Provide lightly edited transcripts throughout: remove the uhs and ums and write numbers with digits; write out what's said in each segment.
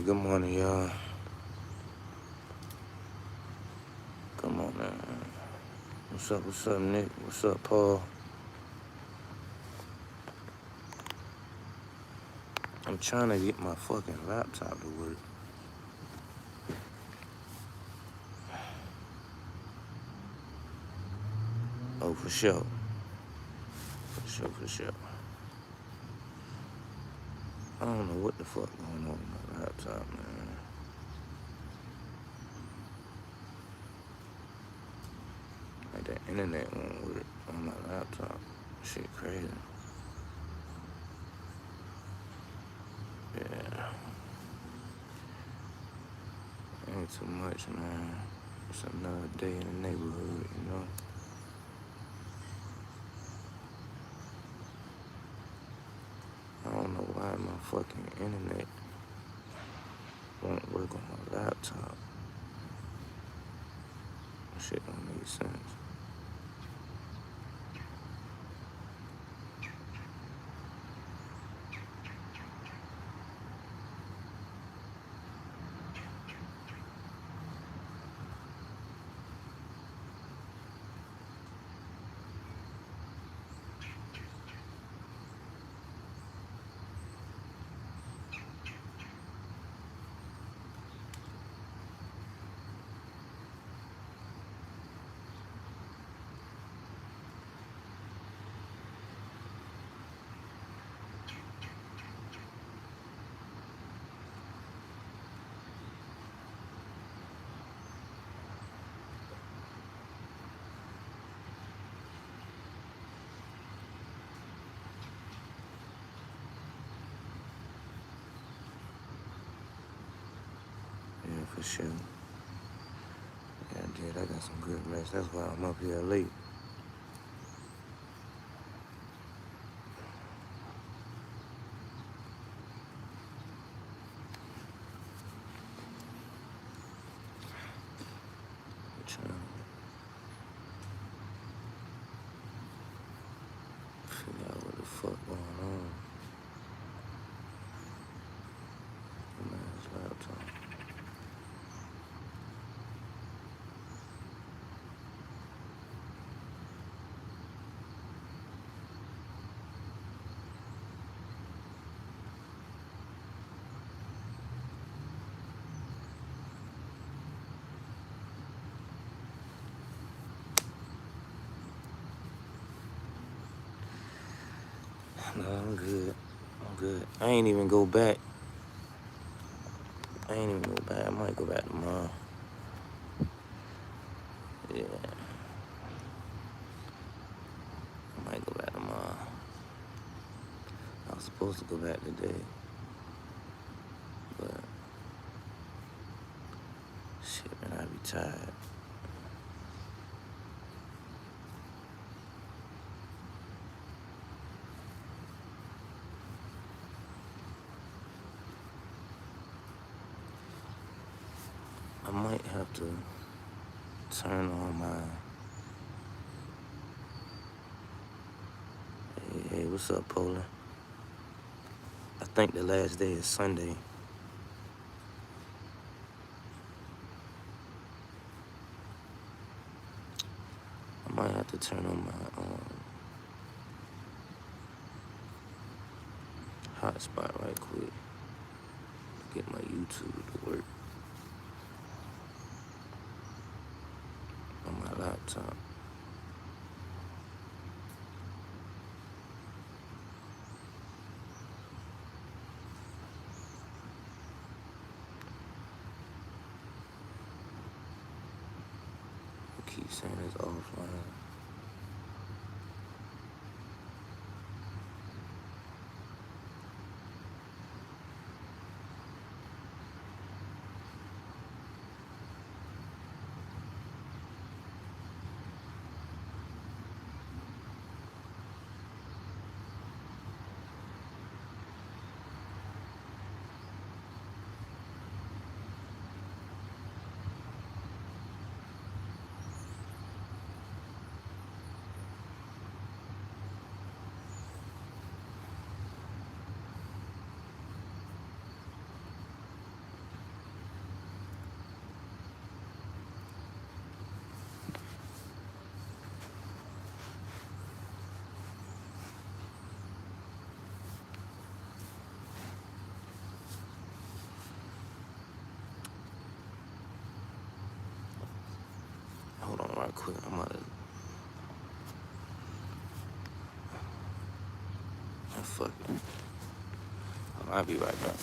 good morning, y'all. Come on, man. What's up, Nick? What's up, Paul? I'm trying to get my fucking laptop to work. Oh, for sure. For sure. I don't know what the fuck going on with my laptop, man. Like, the internet won't work on my laptop. Shit crazy. Yeah. Ain't too much, man. It's another day in the neighborhood, you know? I don't know why my fucking internet won't work on my laptop. Shit don't make sense. Yeah, for sure. Yeah, I did. I got some good rest. That's why I'm up here late. I'm trying to figure out what the fuck going on. Man's laptop. No, I'm good. I ain't even go back. I might go back tomorrow. Yeah. I might go back tomorrow. I was supposed to go back today. But, shit, man, I be tired. I might have to turn on my... Hey, what's up, Poland? I think the last day is Sunday. I might have to turn on my hotspot right quick to get my YouTube to work on my laptop. I keep saying it's offline. Hold on right quick. I'm gonna fuck it. I'll be right back.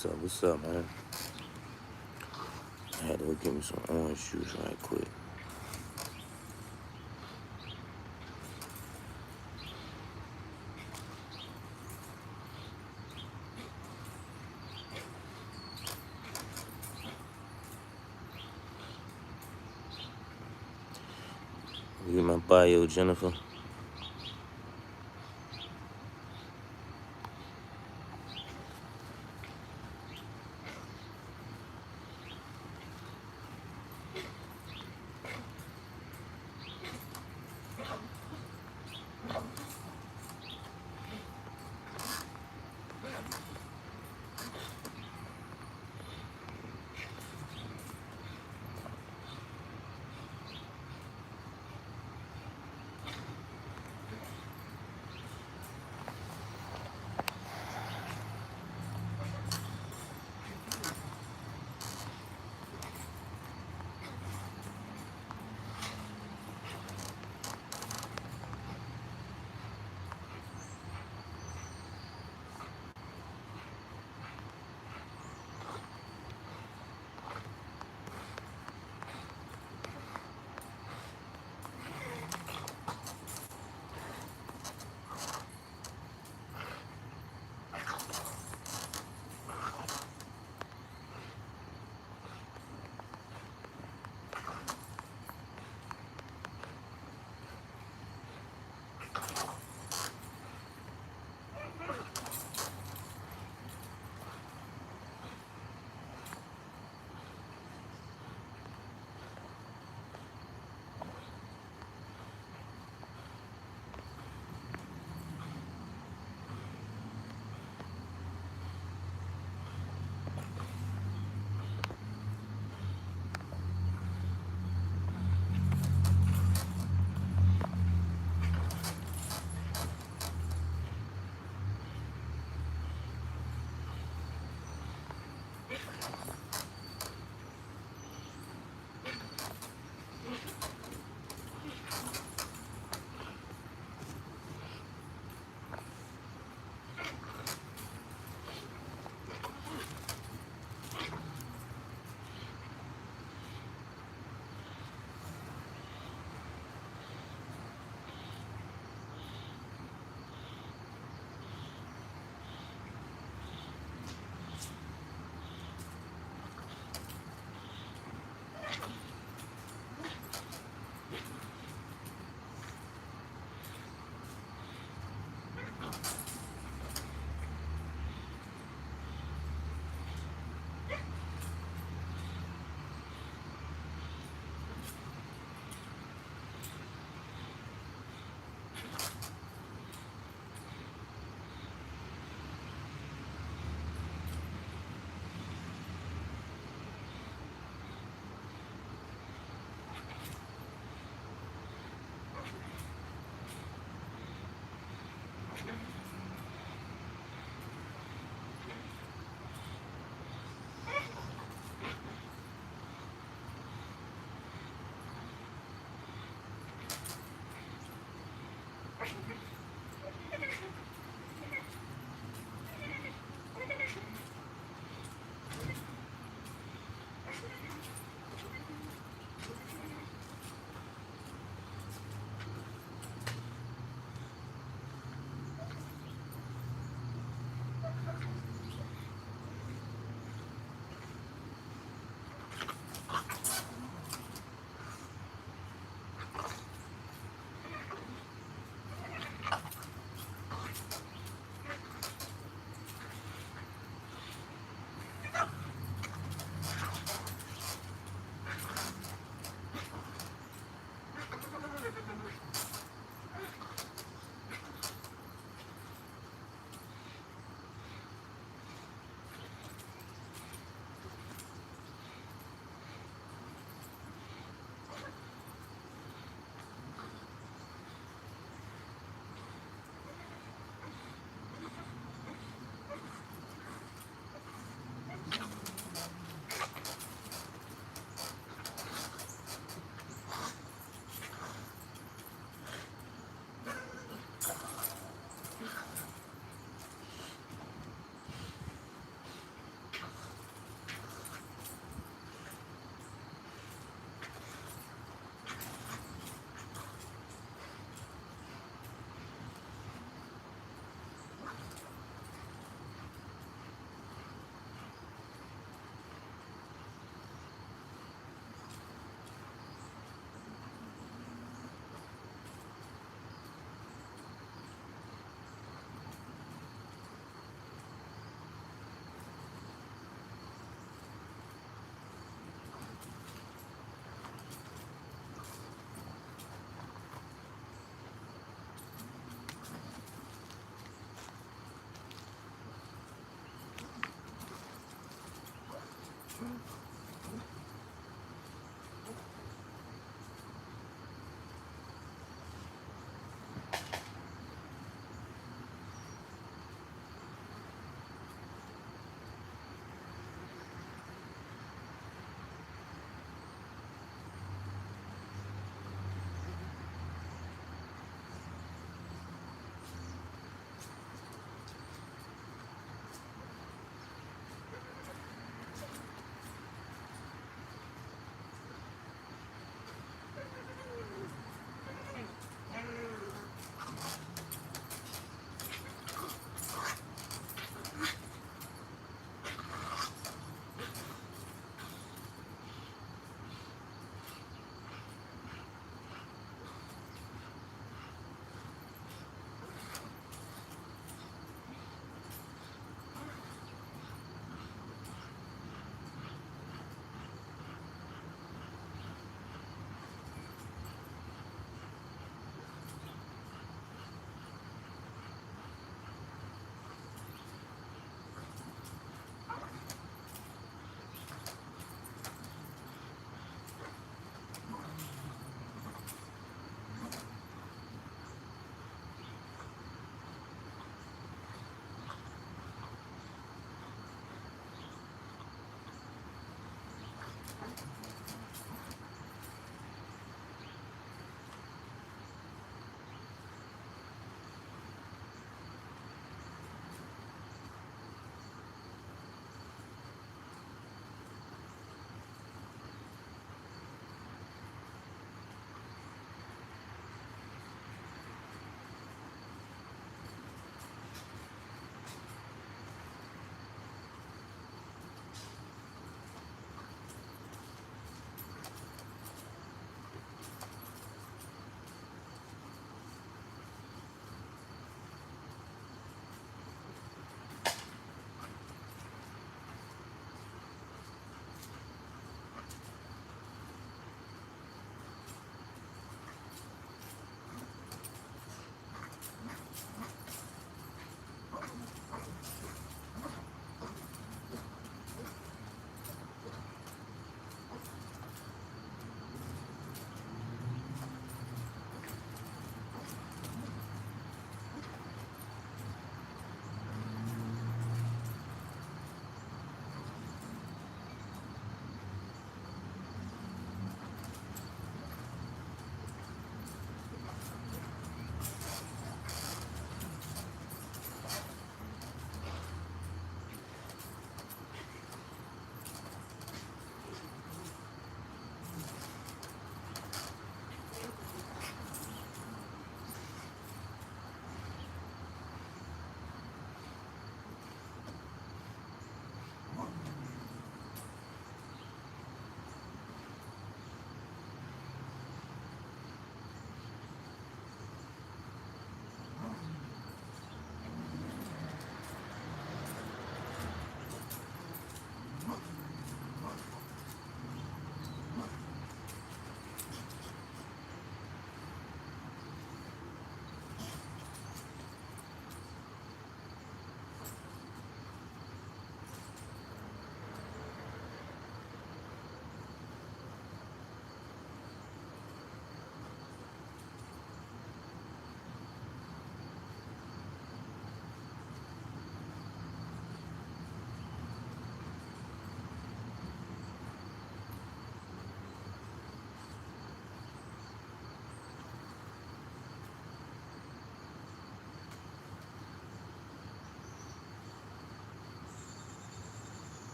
What's up, man? I had to go get me some orange juice right quick. Read my bio, Jennifer.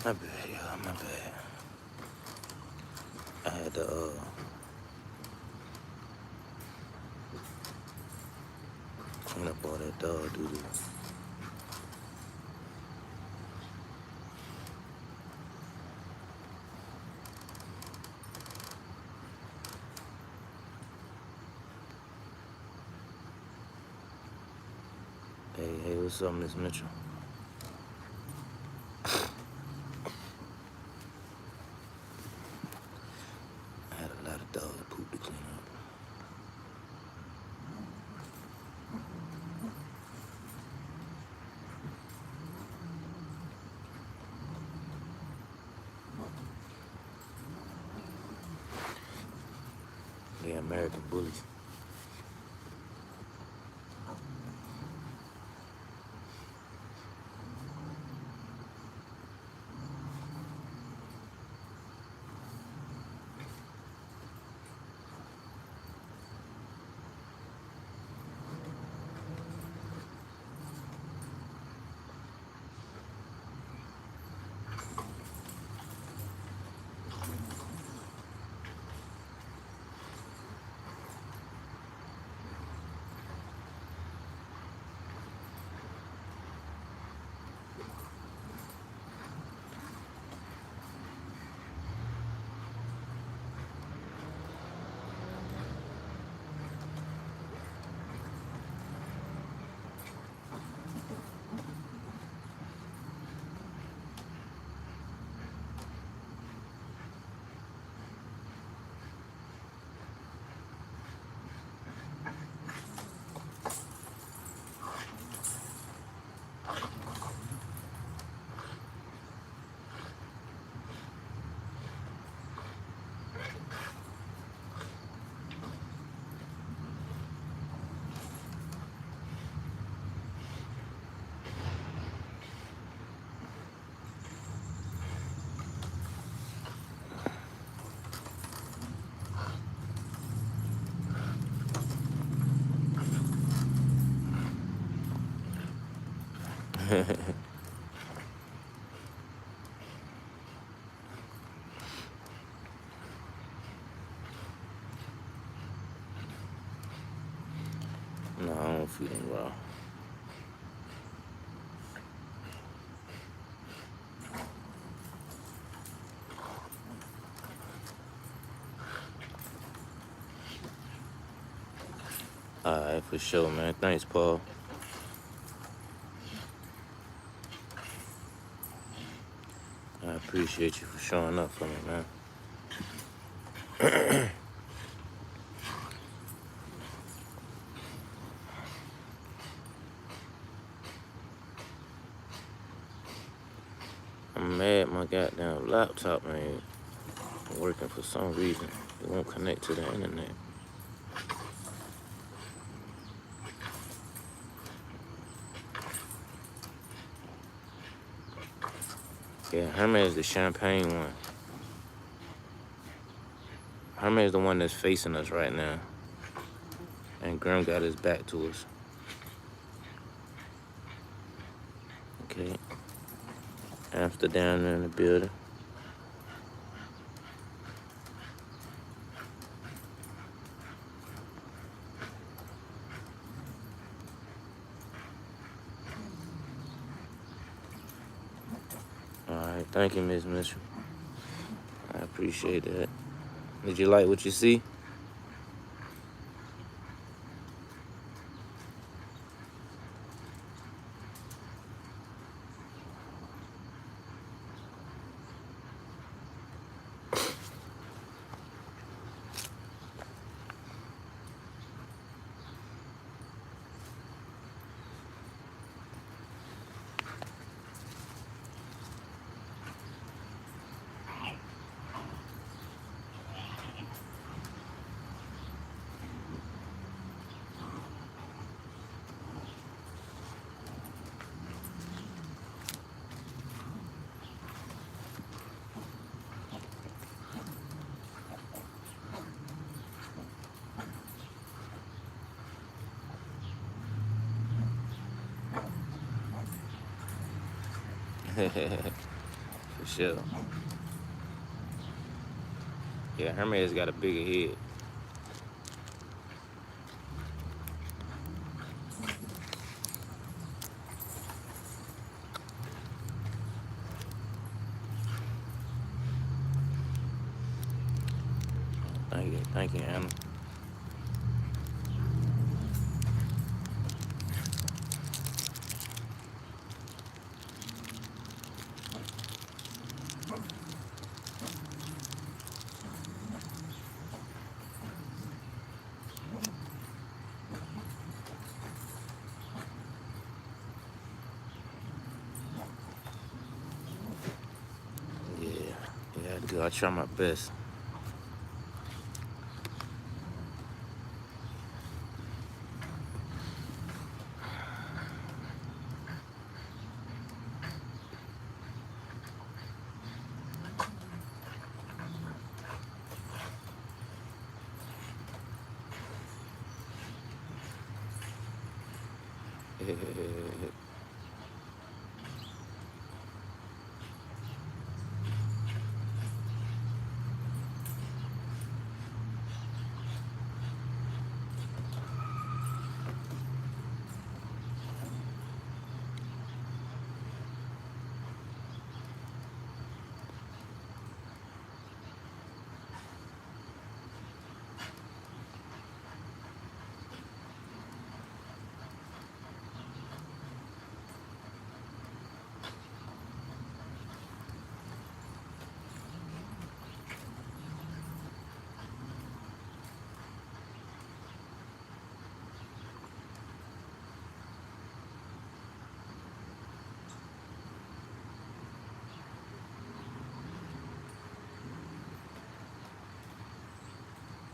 My bad, y'all, my bad. I had to, clean up all that dog doo-doo. Hey, what's up, Miss Mitchell? I had a lot of dog poop to clean up. The American bullies. No, I don't feed them raw. Alright, for sure, man. Thanks, Paul. I appreciate you for showing up for me, man. I'm mad my goddamn laptop ain't working for some reason. It won't connect to the internet. Yeah, Herman is the champagne one. Herman is the one that's facing us right now. And Grim got his back to us. Okay. Amsterdam in the building. Alright, thank you, Miss Mitchell. I appreciate that. Did you like what you see? For For sure. Yeah, Hermes got a bigger head. Thank you, Anna. Yeah, I try my best.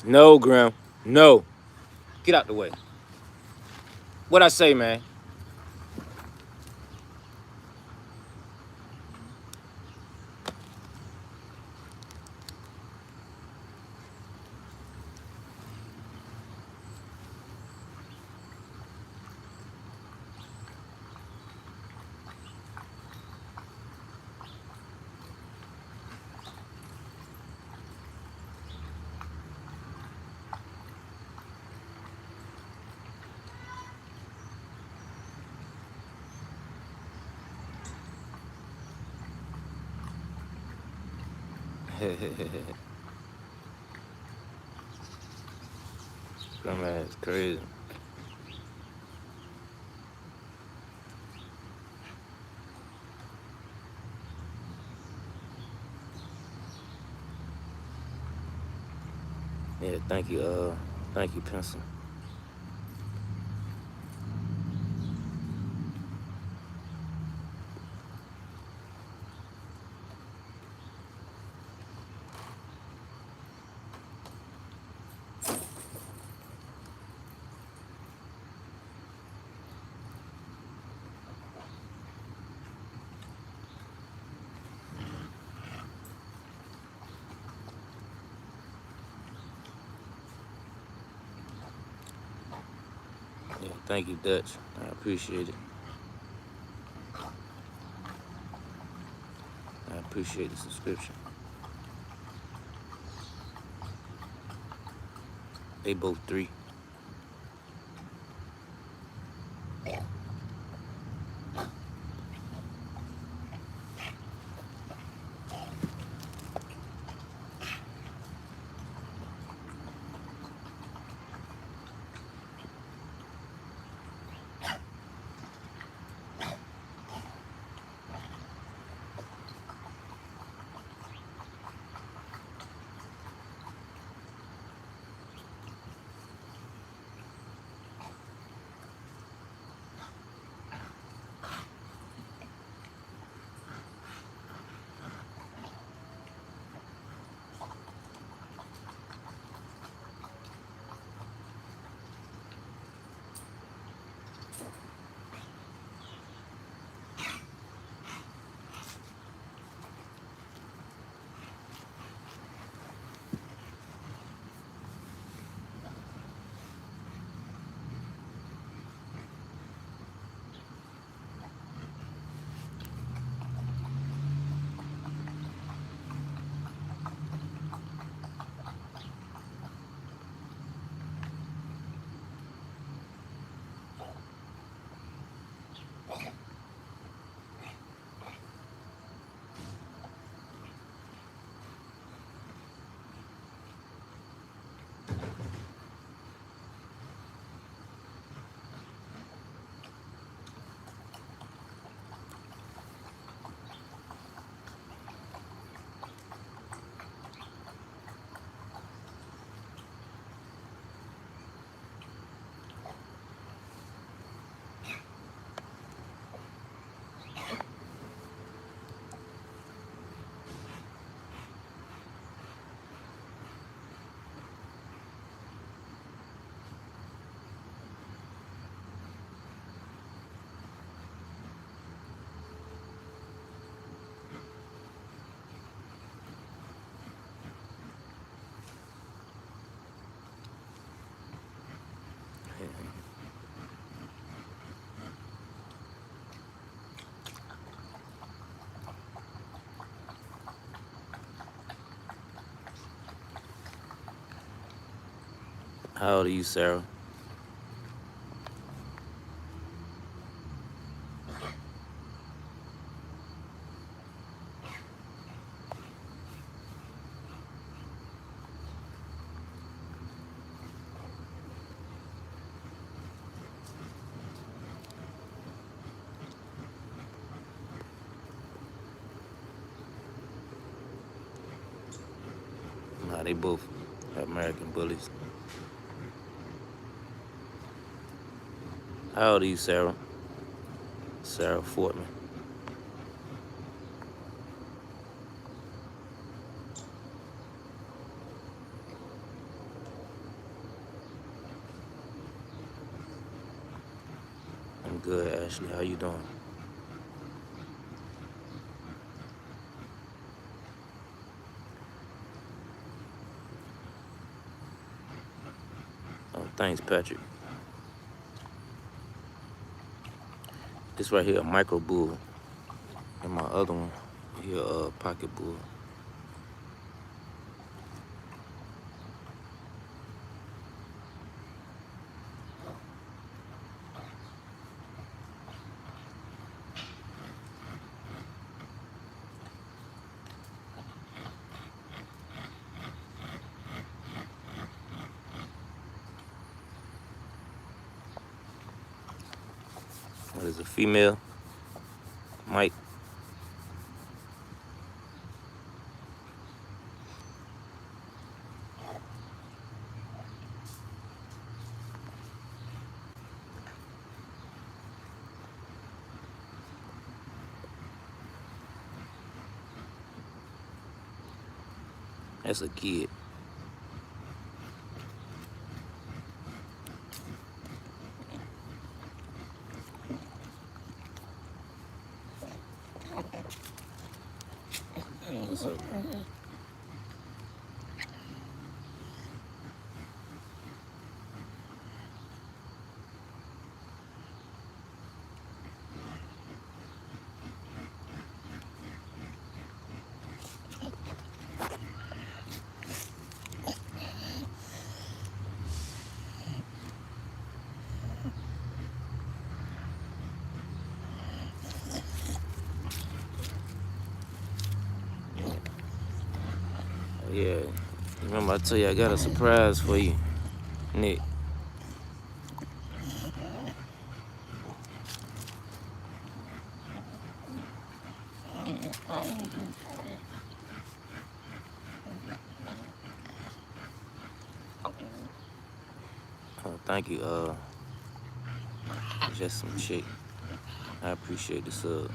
No, Grim. No. Get out the way. What'd I say, man? Grim ass crazy. Yeah, thank you, Pencil. Yeah, thank you, Dutch. I appreciate it. I appreciate the subscription. They both 3. How old are you, Sarah? Nah, they both American bullies. How old are you, Sarah? Sarah Fortman. I'm good, Ashley. How you doing? Oh, thanks, Patrick. This right here, a micro bull. And my other one, here, pocket bull. What is a female? Mike. That's a kid. What's up? Yeah. Remember I told you I got a surprise for you, Nick. Oh, thank you. Just some chick. I appreciate the sub.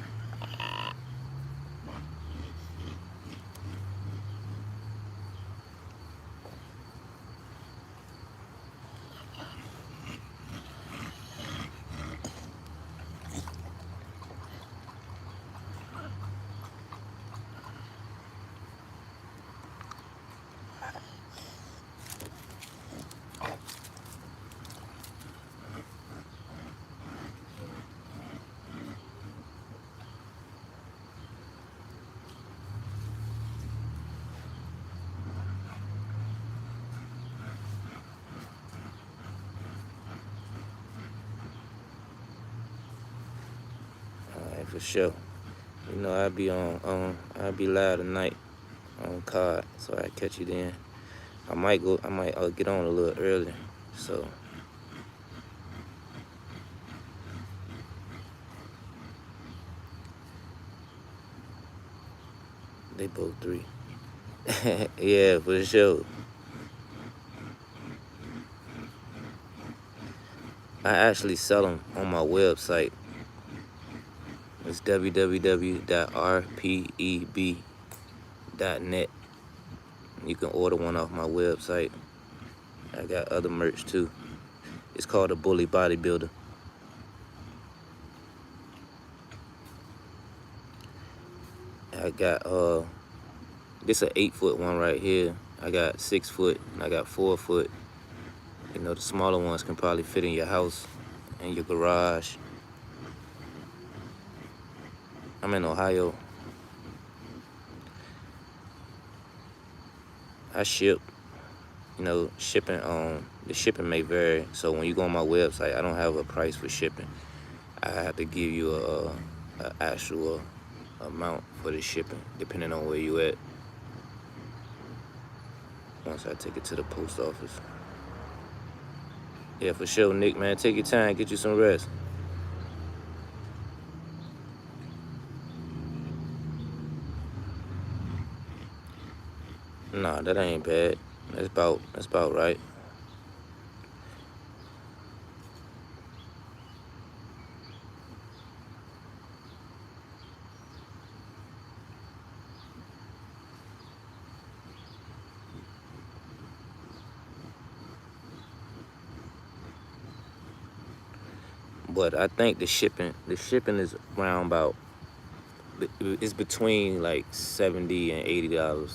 Alright, for sure. You know I'll be I'll be live tonight on card, so I catch you then. I might get on a little early, so they both 3. Yeah, for sure. I actually sell them on my website. It's www.rpeb.net. You can order one off my website. I got other merch too. It's called the Bully Bodybuilder. I got this a 8-foot one right here. I got 6 foot and I got 4 foot. You know, the smaller ones can probably fit in your house and your garage. I'm in Ohio. I ship, you know, shipping the shipping may vary. So when you go on my website, I don't have a price for shipping. I have to give you a actual amount for the shipping, depending on where you at. Once I take it to the post office. Yeah, for sure, Nick, man. Take your time, get you some rest. Nah, that ain't bad. That's about right. But I think the shipping is around about, it's between like $70 and $80.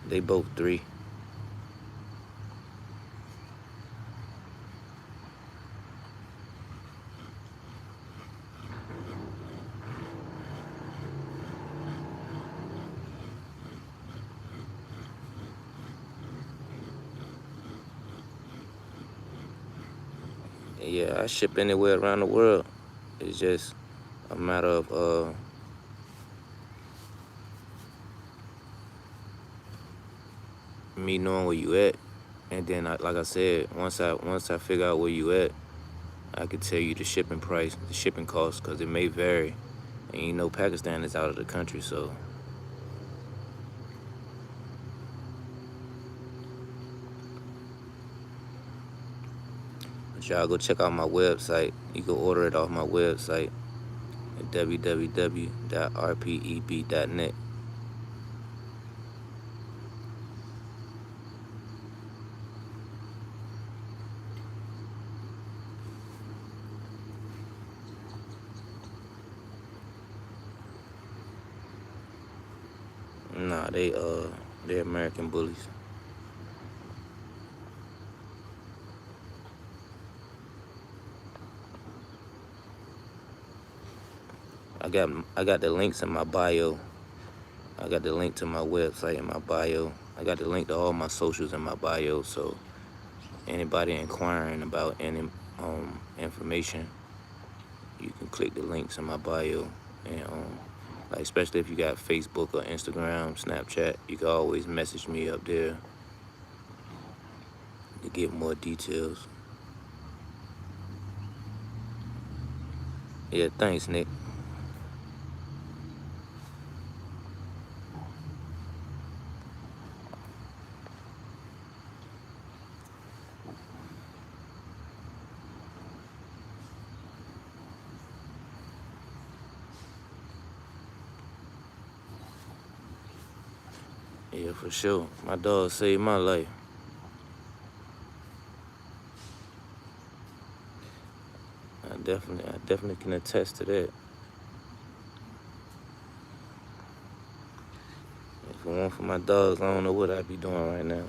They both 3. Yeah, I ship anywhere around the world. It's just a matter of me knowing where you at, and then like I said, once I figure out where you at, I could tell you the shipping price, the shipping cost, because it may vary. And you know Pakistan is out of the country, so. But y'all go check out my website. You can order it off my website at www.rpeb.net. Nah, they're American bullies. I got the links in my bio. I got the link to my website in my bio. I got the link to all my socials in my bio. So anybody inquiring about any information, you can click the links in my bio. And like especially if you got Facebook or Instagram, Snapchat, you can always message me up there to get more details. Yeah, thanks, Nick. Yeah, for sure. My dog saved my life. I definitely can attest to that. If it weren't for my dogs, I don't know what I'd be doing right now.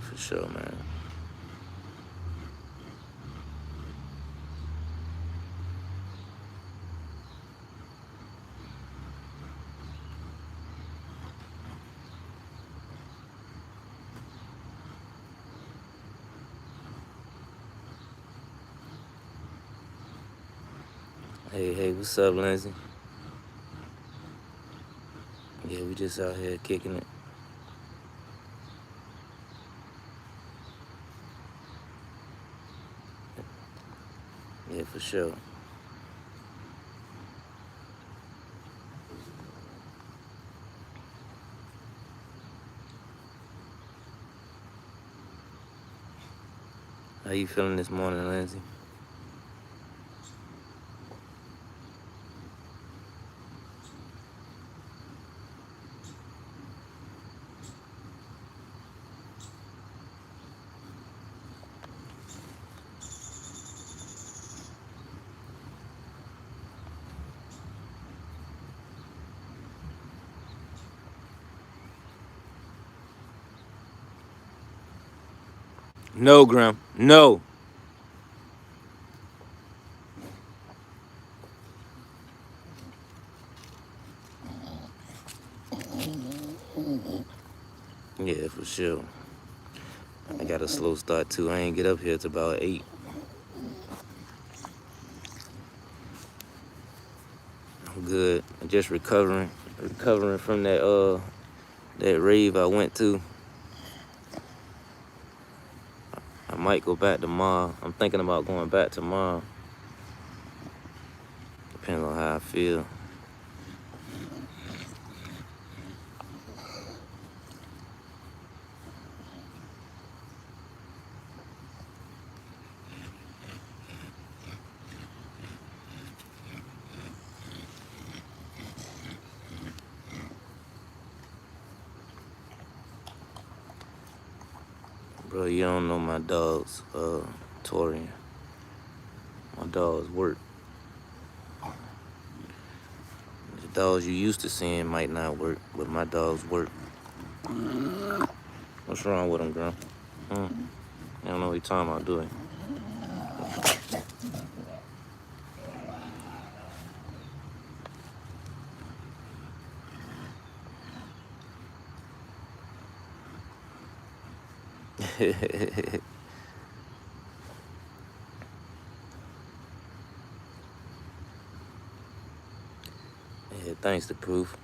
For sure, man. Hey, what's up, Lindsay? Yeah, we just out here kicking it. Yeah, for sure. How you feeling this morning, Lindsay? No, Grim. No. Yeah, for sure. I got a slow start too. I ain't get up here till about 8. I'm good. I'm just recovering from that rave I went to. I might go back tomorrow. I'm thinking about going back tomorrow. Depends on how I feel. Bro, you don't know my dogs, Torian. My dogs work. The dogs you used to seeing might not work, but my dogs work. What's wrong with them, girl? I don't know what you're talking about, do it. Yeah, thanks to Proof.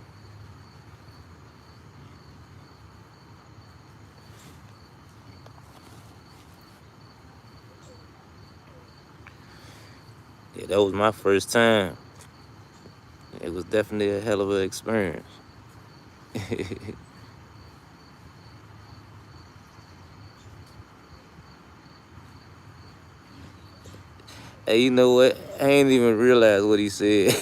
Yeah, that was my first time. It was definitely a hell of an experience. Hey, you know what? I ain't even realize what he said.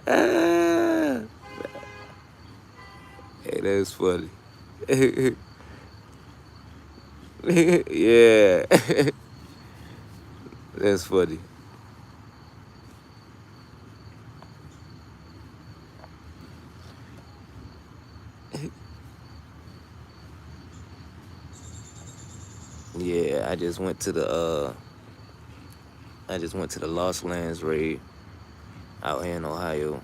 Ah, hey, that's funny. Yeah, that's funny. Yeah, I just went to the Lost Lands raid out here in Ohio.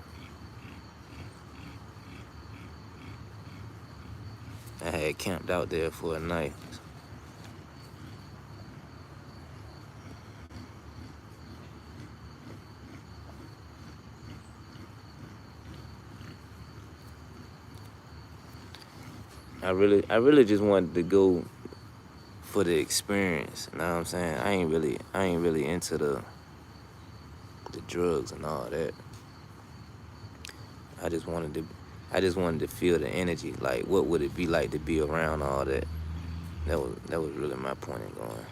I had camped out there for a night. I really just wanted to go for the experience. You know what I'm saying? I ain't really into the drugs and all that. I just wanted to feel the energy. Like, what would it be like to be around all that? That was really my point in going.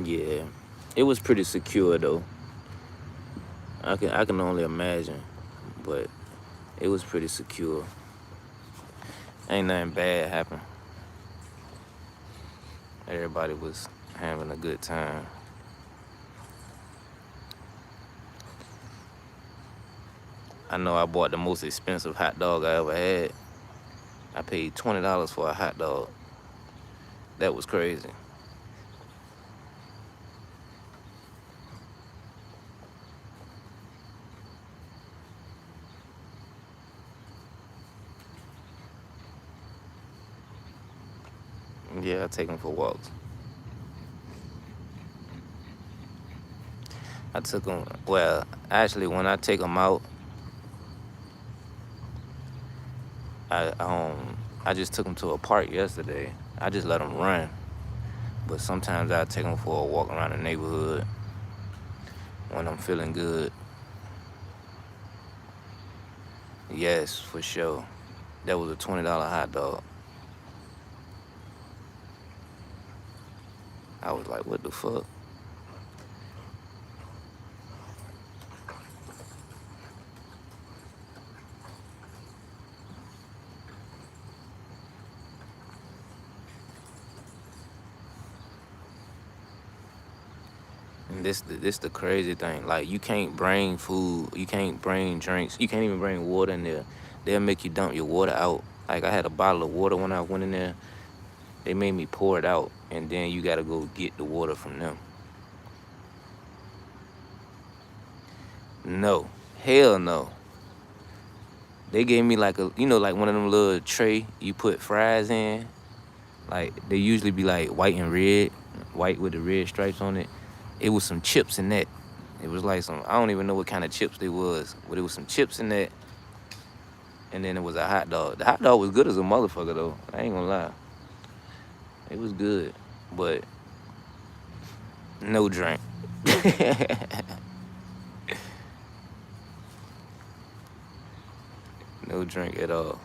Yeah, it was pretty secure though. I can only imagine, but it was pretty secure. Ain't nothing bad happen. Everybody was having a good time. I know I bought the most expensive hot dog I ever had. I paid $20 for a hot dog. That was crazy. Yeah, I take them for walks. I took them, well, actually, when I take them out, I just took them to a park yesterday. I just let them run. But sometimes I take them for a walk around the neighborhood when I'm feeling good. Yes, for sure. That was a $20 hot dog. I was like, what the fuck? And this the crazy thing. Like, you can't bring food, you can't bring drinks, you can't even bring water in there. They'll make you dump your water out. Like, I had a bottle of water when I went in there. They made me pour it out, and then you gotta go get the water from them. No, hell no. They gave me like like one of them little tray you put fries in. Like, they usually be like white and red, white with the red stripes on it. It was some chips in that. It was like I don't even know what kind of chips they was, but it was some chips in that. And then it was a hot dog. The hot dog was good as a motherfucker though. I ain't gonna lie. It was good, but no drink. No drink at all.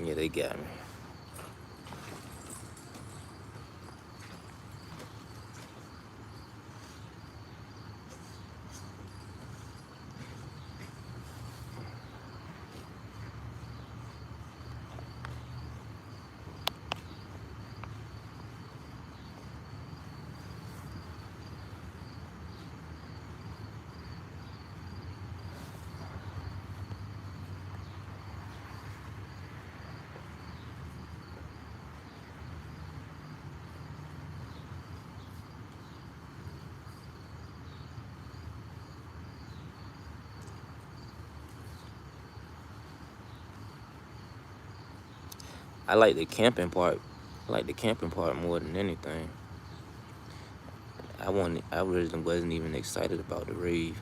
Yeah, they got me. I like the camping part. I like the camping part more than anything. I really wasn't even excited about the rave.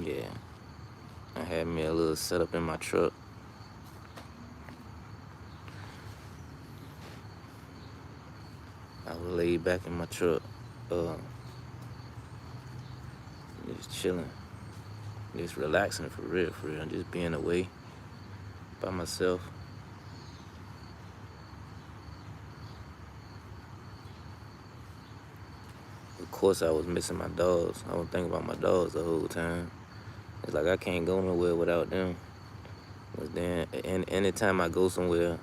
Yeah, I had me a little setup in my truck. I was laid back in my truck, just chilling, just relaxing for real, just being away by myself. Of course, I was missing my dogs. I was thinking about my dogs the whole time. It's like I can't go nowhere without them. But then, anytime I go somewhere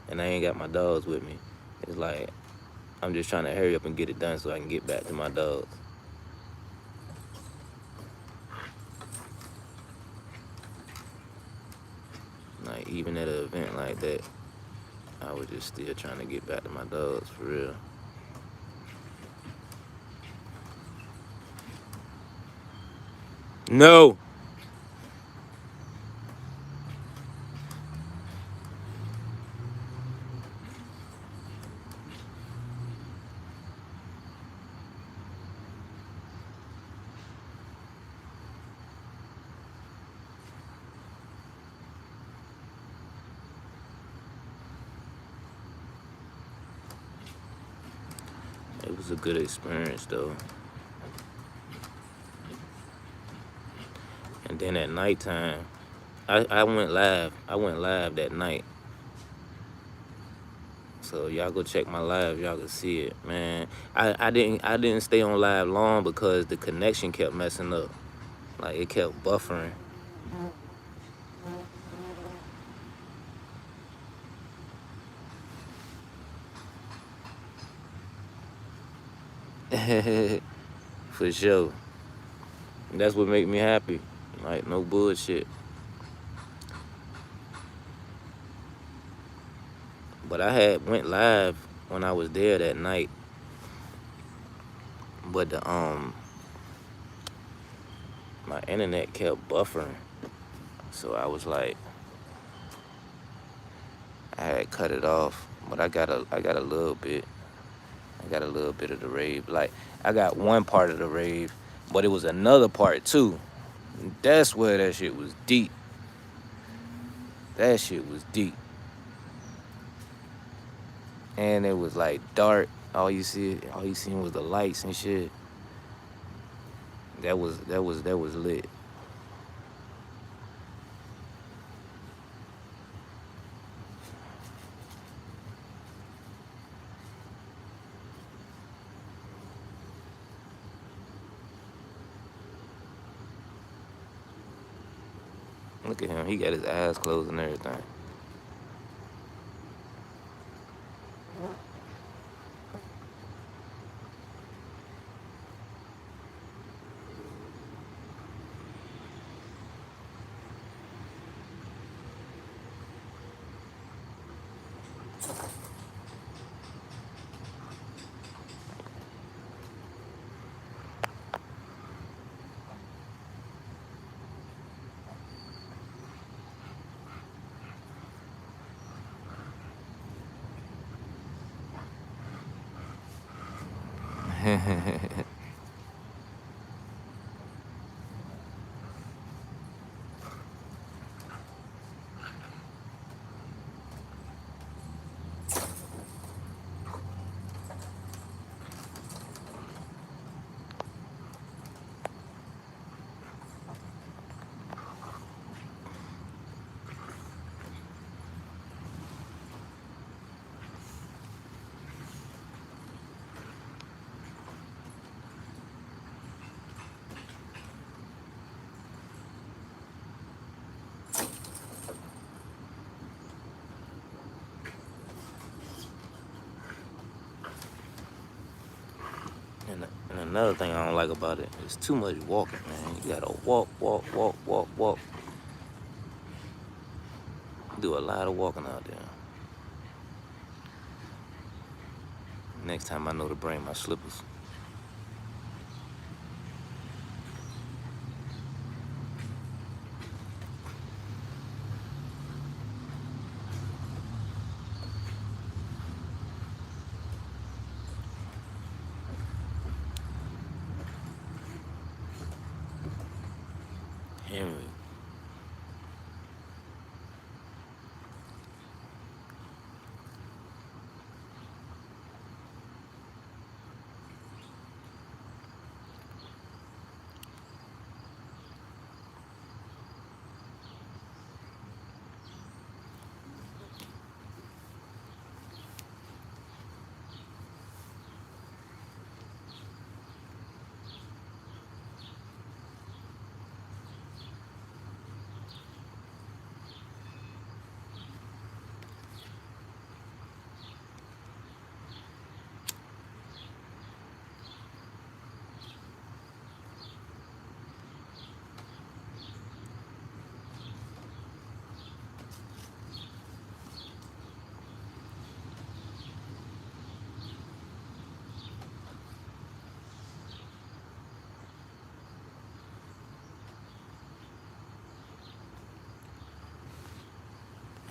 and I ain't got my dogs with me, it's like I'm just trying to hurry up and get it done so I can get back to my dogs. Like, even at an event like that, I was just still trying to get back to my dogs, for real. No! It was a good experience, though. And then at nighttime, I went live. I went live that night. So y'all go check my live. Y'all can see it, man. I didn't stay on live long because the connection kept messing up. Like, it kept buffering. For sure. That's what make me happy. Like, no bullshit. But I had went live when I was there that night. But my internet kept buffering. So I was like, I had cut it off, but I got a little bit. I got a little bit of the Rave. Like, I got one part of the Rave, but it was another part too. That's where that shit was deep. That shit was deep. And it was like dark. All you seen was the lights and shit. That was lit. Look at him. He got his eyes closed and everything. And another thing I don't like about it is too much walking, man. You gotta walk. Do a lot of walking out there. Next time I know to bring my slippers. Henry.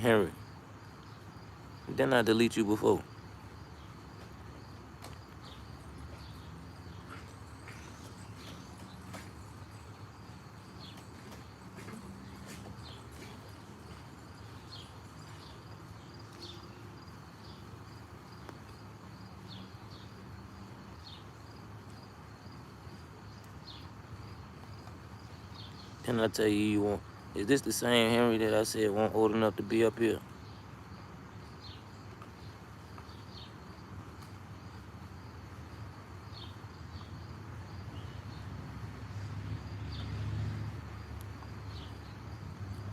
Henry. Didn't I delete you before? Didn't I tell you you want? Is this the same Henry that I said won't old enough to be up here?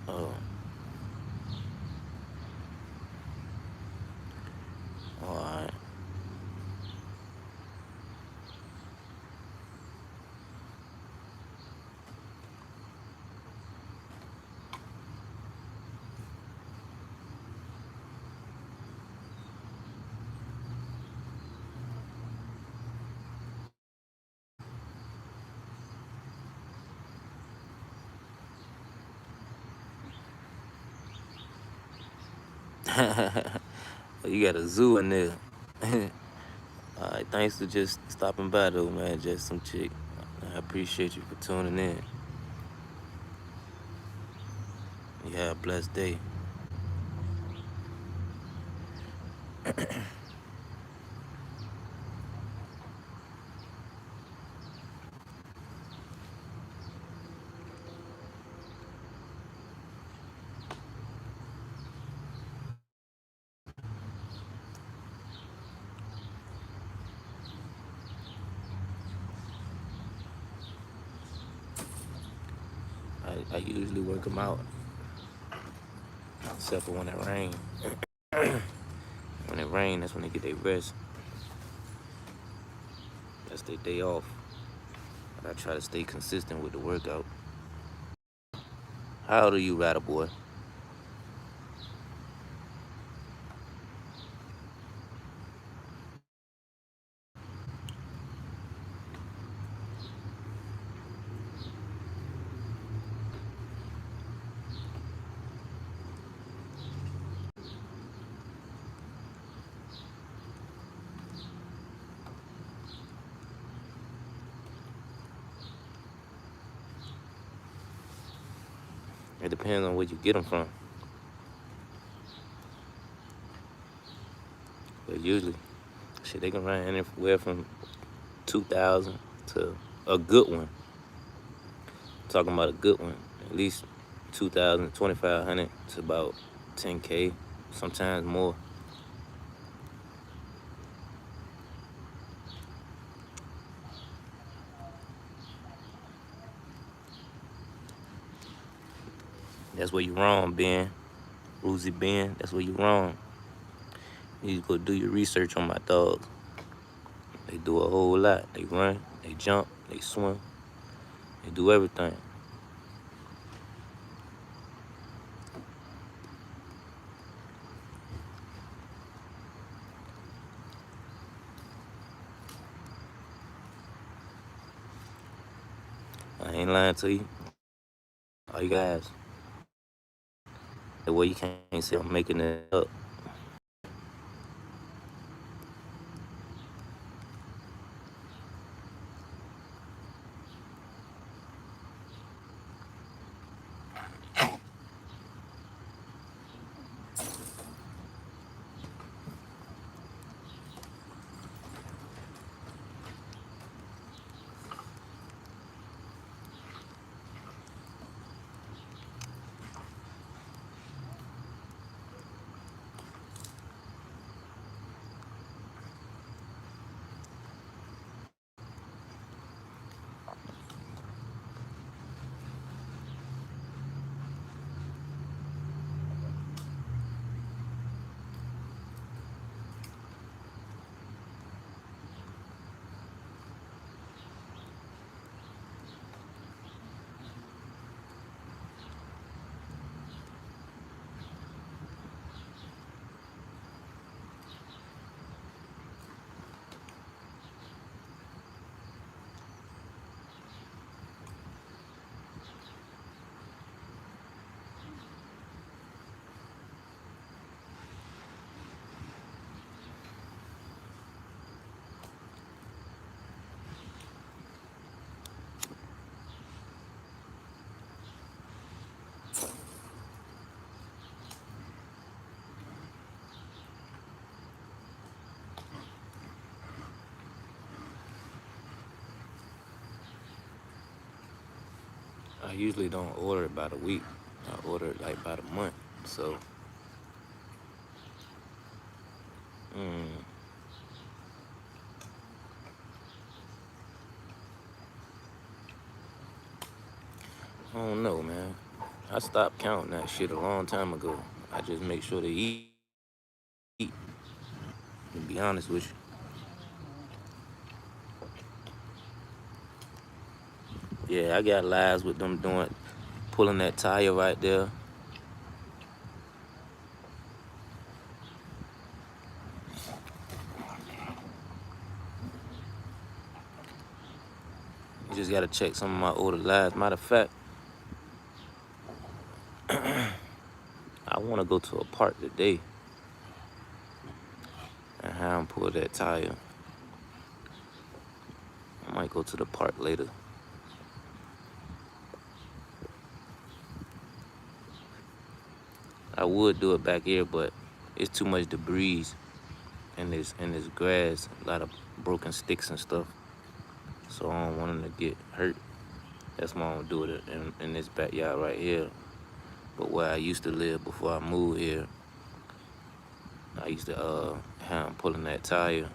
Oh. Alright. You got a zoo in there. All right, thanks for just stopping by though, man. Just some chick. I appreciate you for tuning in. You have a blessed day. I usually work them out, except for when it rains. When it rains, that's when they get their rest. That's their day off. But I try to stay consistent with the workout. How old are you, Rattle Boy? It depends on where you get them from. But usually, shit, they can run anywhere from 2,000 to a good one. I'm talking about a good one, at least 2,000, 2,500 to about 10K, sometimes more. That's where you wrong, Ben. Ruzy Ben, that's where you wrong. You need to go do your research on my dogs. They do a whole lot. They run, they jump, they swim, they do everything. I ain't lying to you. All you guys, the way you can't say I'm making it up. I usually don't order it by the week. I order it like by the month. So, mm, I don't know, man. I stopped counting that shit a long time ago. I just make sure to eat, to be honest with you. Yeah, I got lives with them pulling that tire right there. You just gotta check some of my older lives. Matter of fact, I wanna go to a park today. how I'm pull that tire. I might go to the park later. I would do it back here, but it's too much debris and this grass, a lot of broken sticks and stuff. So I don't want them to get hurt. That's why I'm gonna do it in this backyard right here. But where I used to live before I moved here, I used to have him pulling that tire.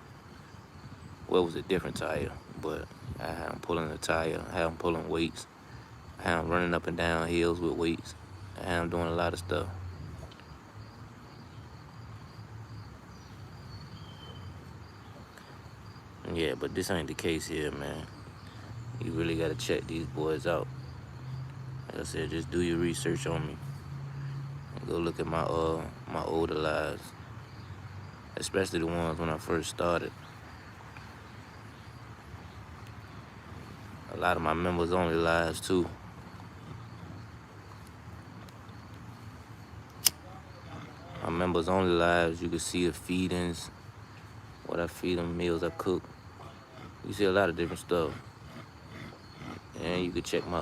Well, it was a different tire, but I had him pulling the tire, I had him pulling weights, I had him running up and down hills with weights, I had him doing a lot of stuff. Yeah, but this ain't the case here, man. You really gotta check these boys out. Like I said, just do your research on me. And go look at my my older lives, especially the ones when I first started. A lot of my members only lives too. My members only lives, you can see the feedings, what I feed them, meals I cook. You see a lot of different stuff. And you can check my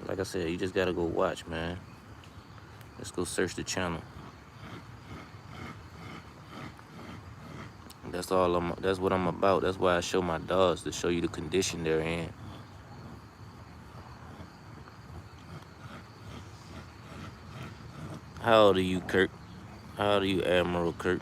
like I said, you just gotta go watch, man. Let's go search the channel. That's what I'm about. That's why I show my dogs, to show you the condition they're in. How old are you, Kirk? How old are you, Admiral Kirk?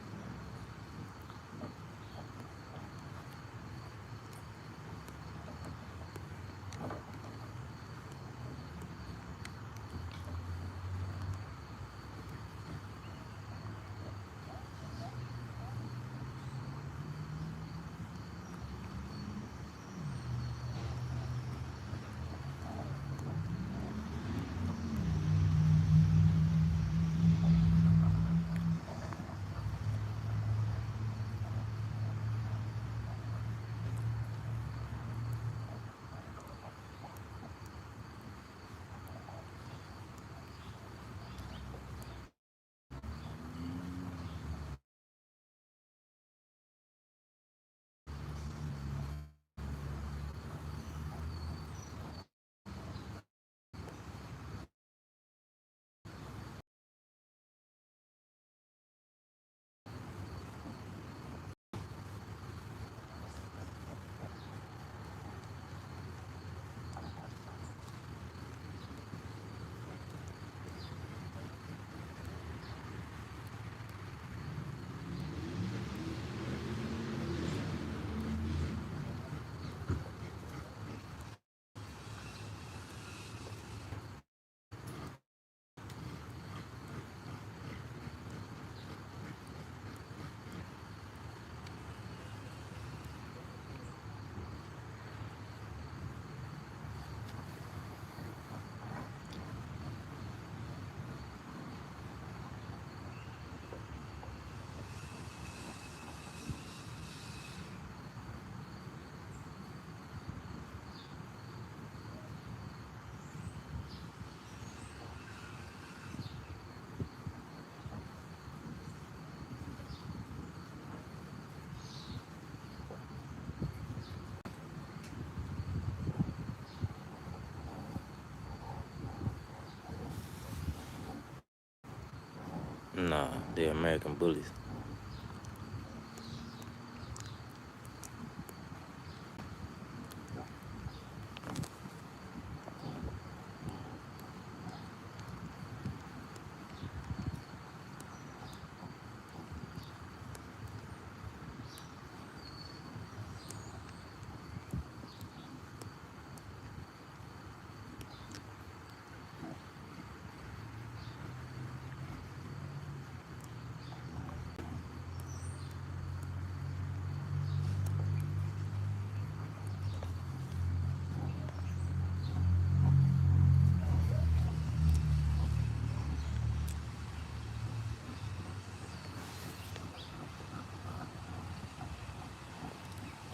Nah, they're American bullies.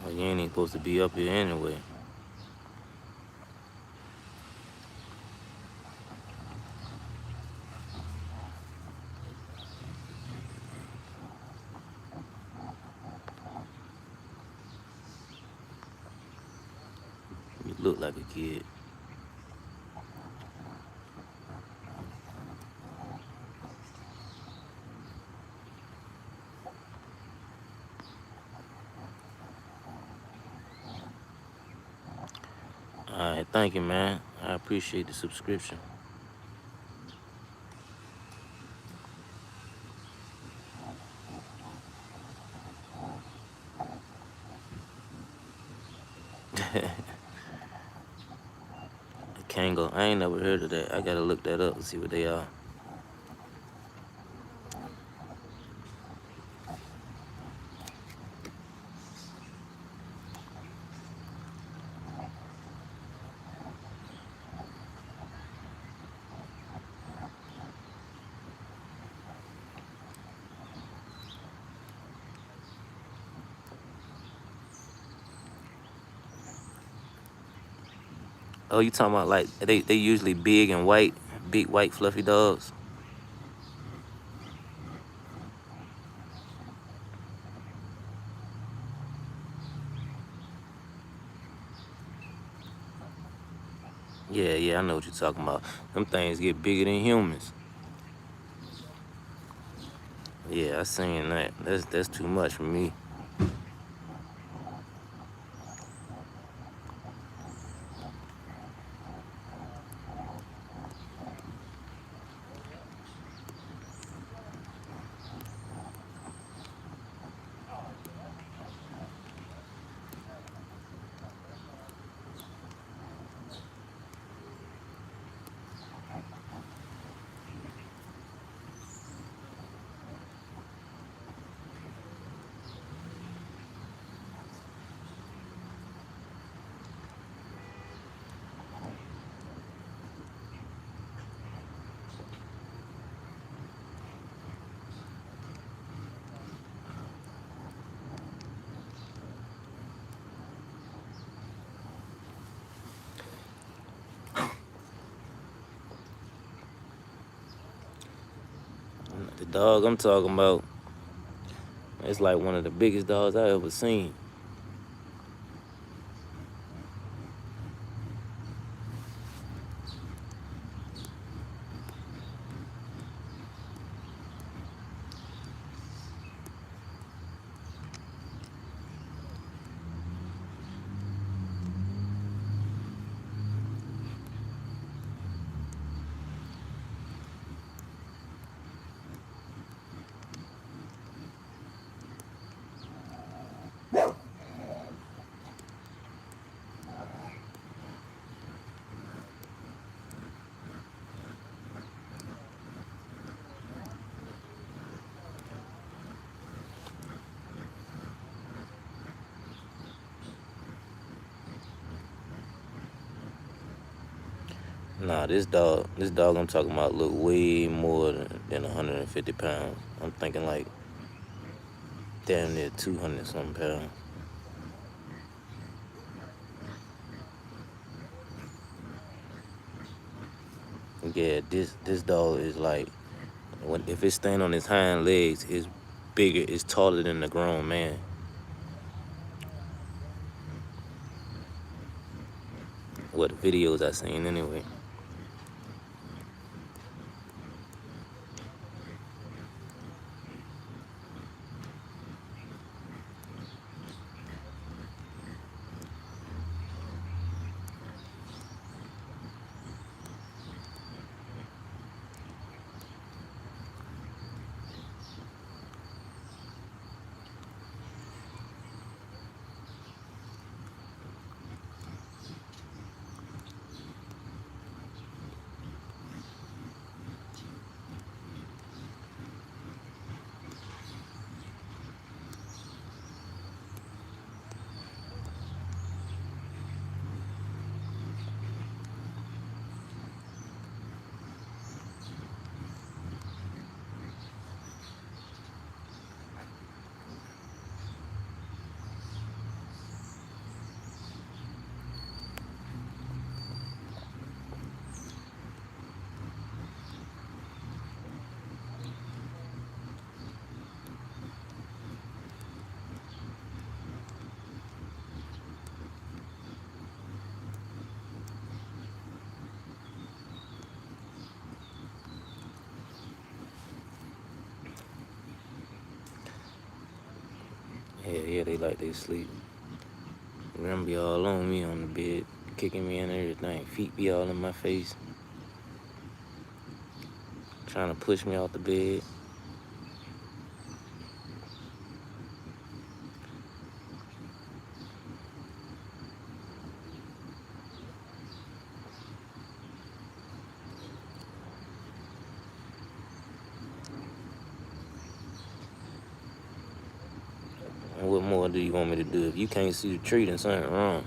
Well, you ain't even supposed to be up here anyway. look like a kid. All right, thank you, man. I appreciate the subscription. Kango, I ain't never heard of that. I gotta look that up and see what they are. Oh, you talking about like they usually big and white, big white fluffy dogs? Yeah, I know what you're talking about. Them things get bigger than humans. Yeah, I seen that. That's too much for me. The dog I'm talking about, it's like one of the biggest dogs I ever seen. Nah, this dog I'm talking about look way more than 150 pounds. I'm thinking like damn near 200 something pounds. Yeah, this dog is like, if it stand on its hind legs, it's bigger, it's taller than the grown man. What videos I seen anyway. Hell yeah, they like they sleep. Them be all on me on the bed, kicking me and everything. Feet be all in my face, trying to push me off the bed. And what more do you want me to do? If you can't see the tree, then something wrong.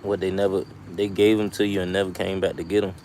What, they gave them to you and never came back to get them?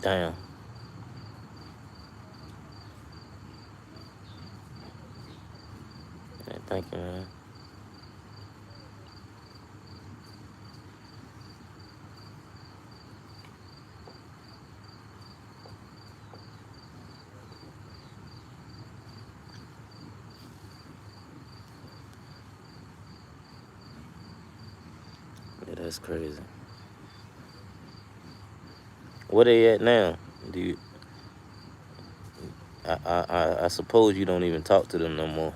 Damn. Yeah, thank you, man. Yeah, that's crazy. Where they at now? Do you? I suppose you don't even talk to them no more.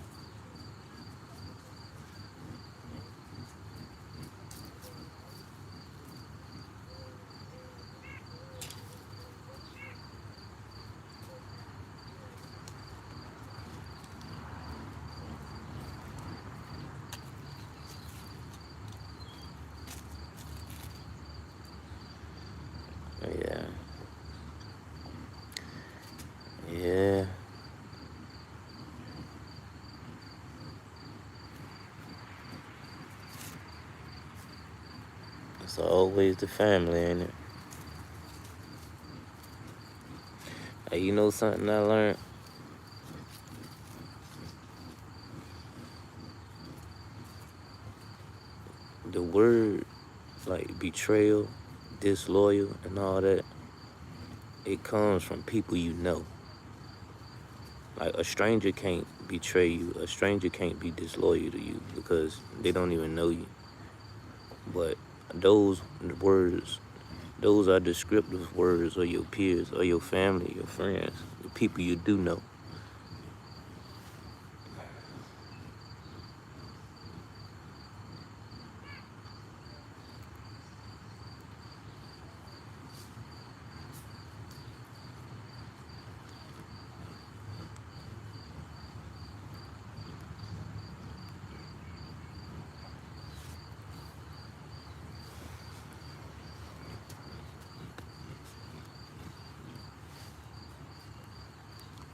Yeah. Yeah. It's always the family, ain't it? Hey, you know something I learned? The word like betrayal, disloyal, and all that, it comes from people you know. Like a stranger can't betray you. A stranger can't be disloyal to you because they don't even know you. But those words, those are descriptive words of your peers or your family, your friends, the people you do know.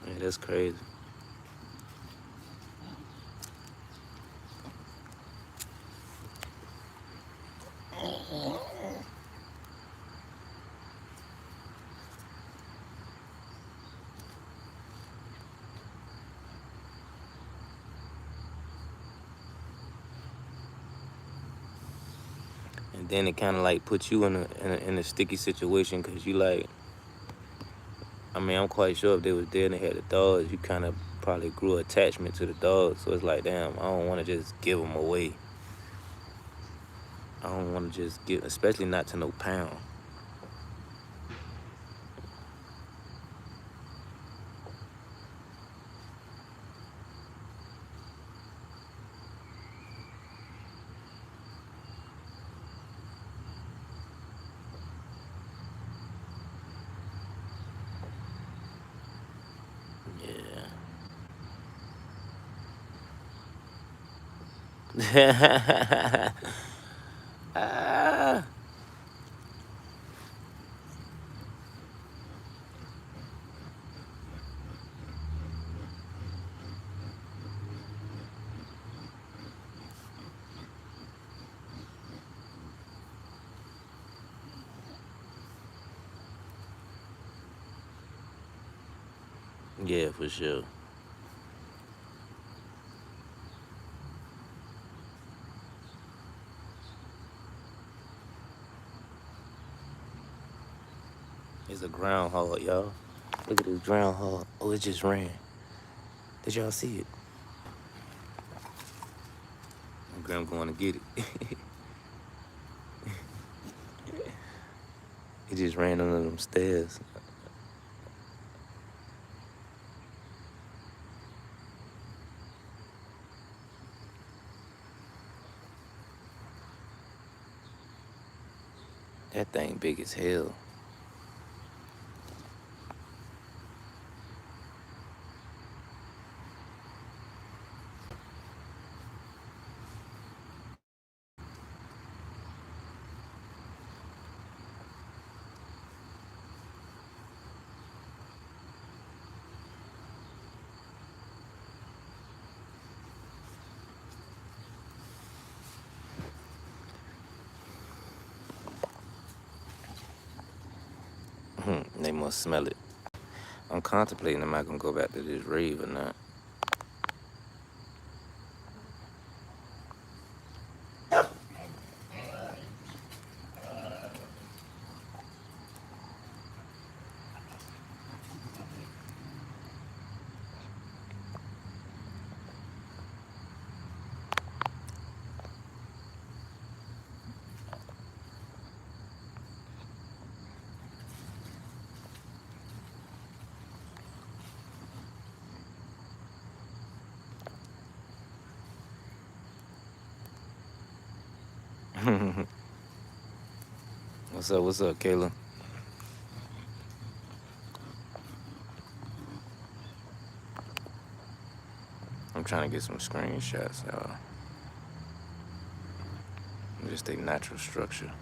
Yeah, that's crazy. And then it kind of like puts you in a sticky situation because you like, I mean, I'm quite sure if they was there and they had the dogs, you kind of probably grew attachment to the dogs. So it's like, damn, I don't want to just give them away. I don't want to just give, especially not to no pound. Yeah. Ah. Yeah, for sure. It's a groundhog, y'all. Look at this groundhog. Oh, it just ran. Did y'all see it? I'm going to get it. It just ran under them stairs. That thing big as hell. They must smell it. I'm contemplating, am I gonna go back to this rave or not? What's up, Kayla? I'm trying to get some screenshots, y'all. Just a natural structure.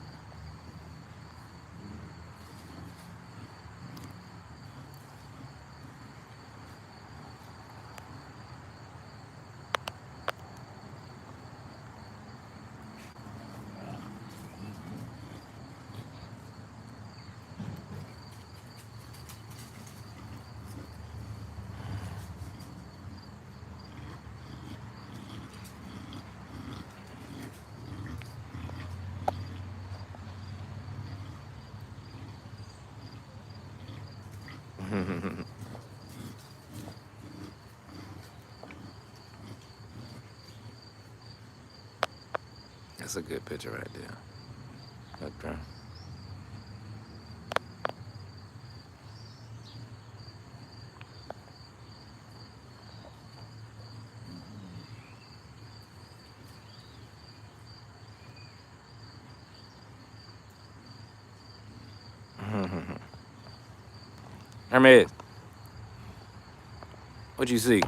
That's a good picture right there. Okay. Hermes, what you see?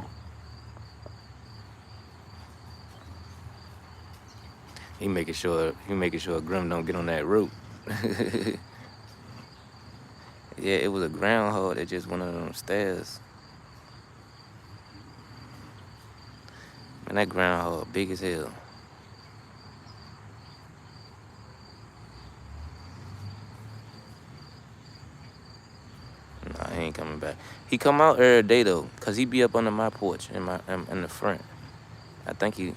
He making sure Grim don't get on that rope. Yeah, it was a groundhog that just went under them stairs. Man, that groundhog big as hell. Nah, he ain't coming back. He come out every day though, cause he be up under my porch in the front. I think he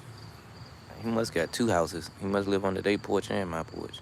must got 2 houses. He must live under their porch and my porch.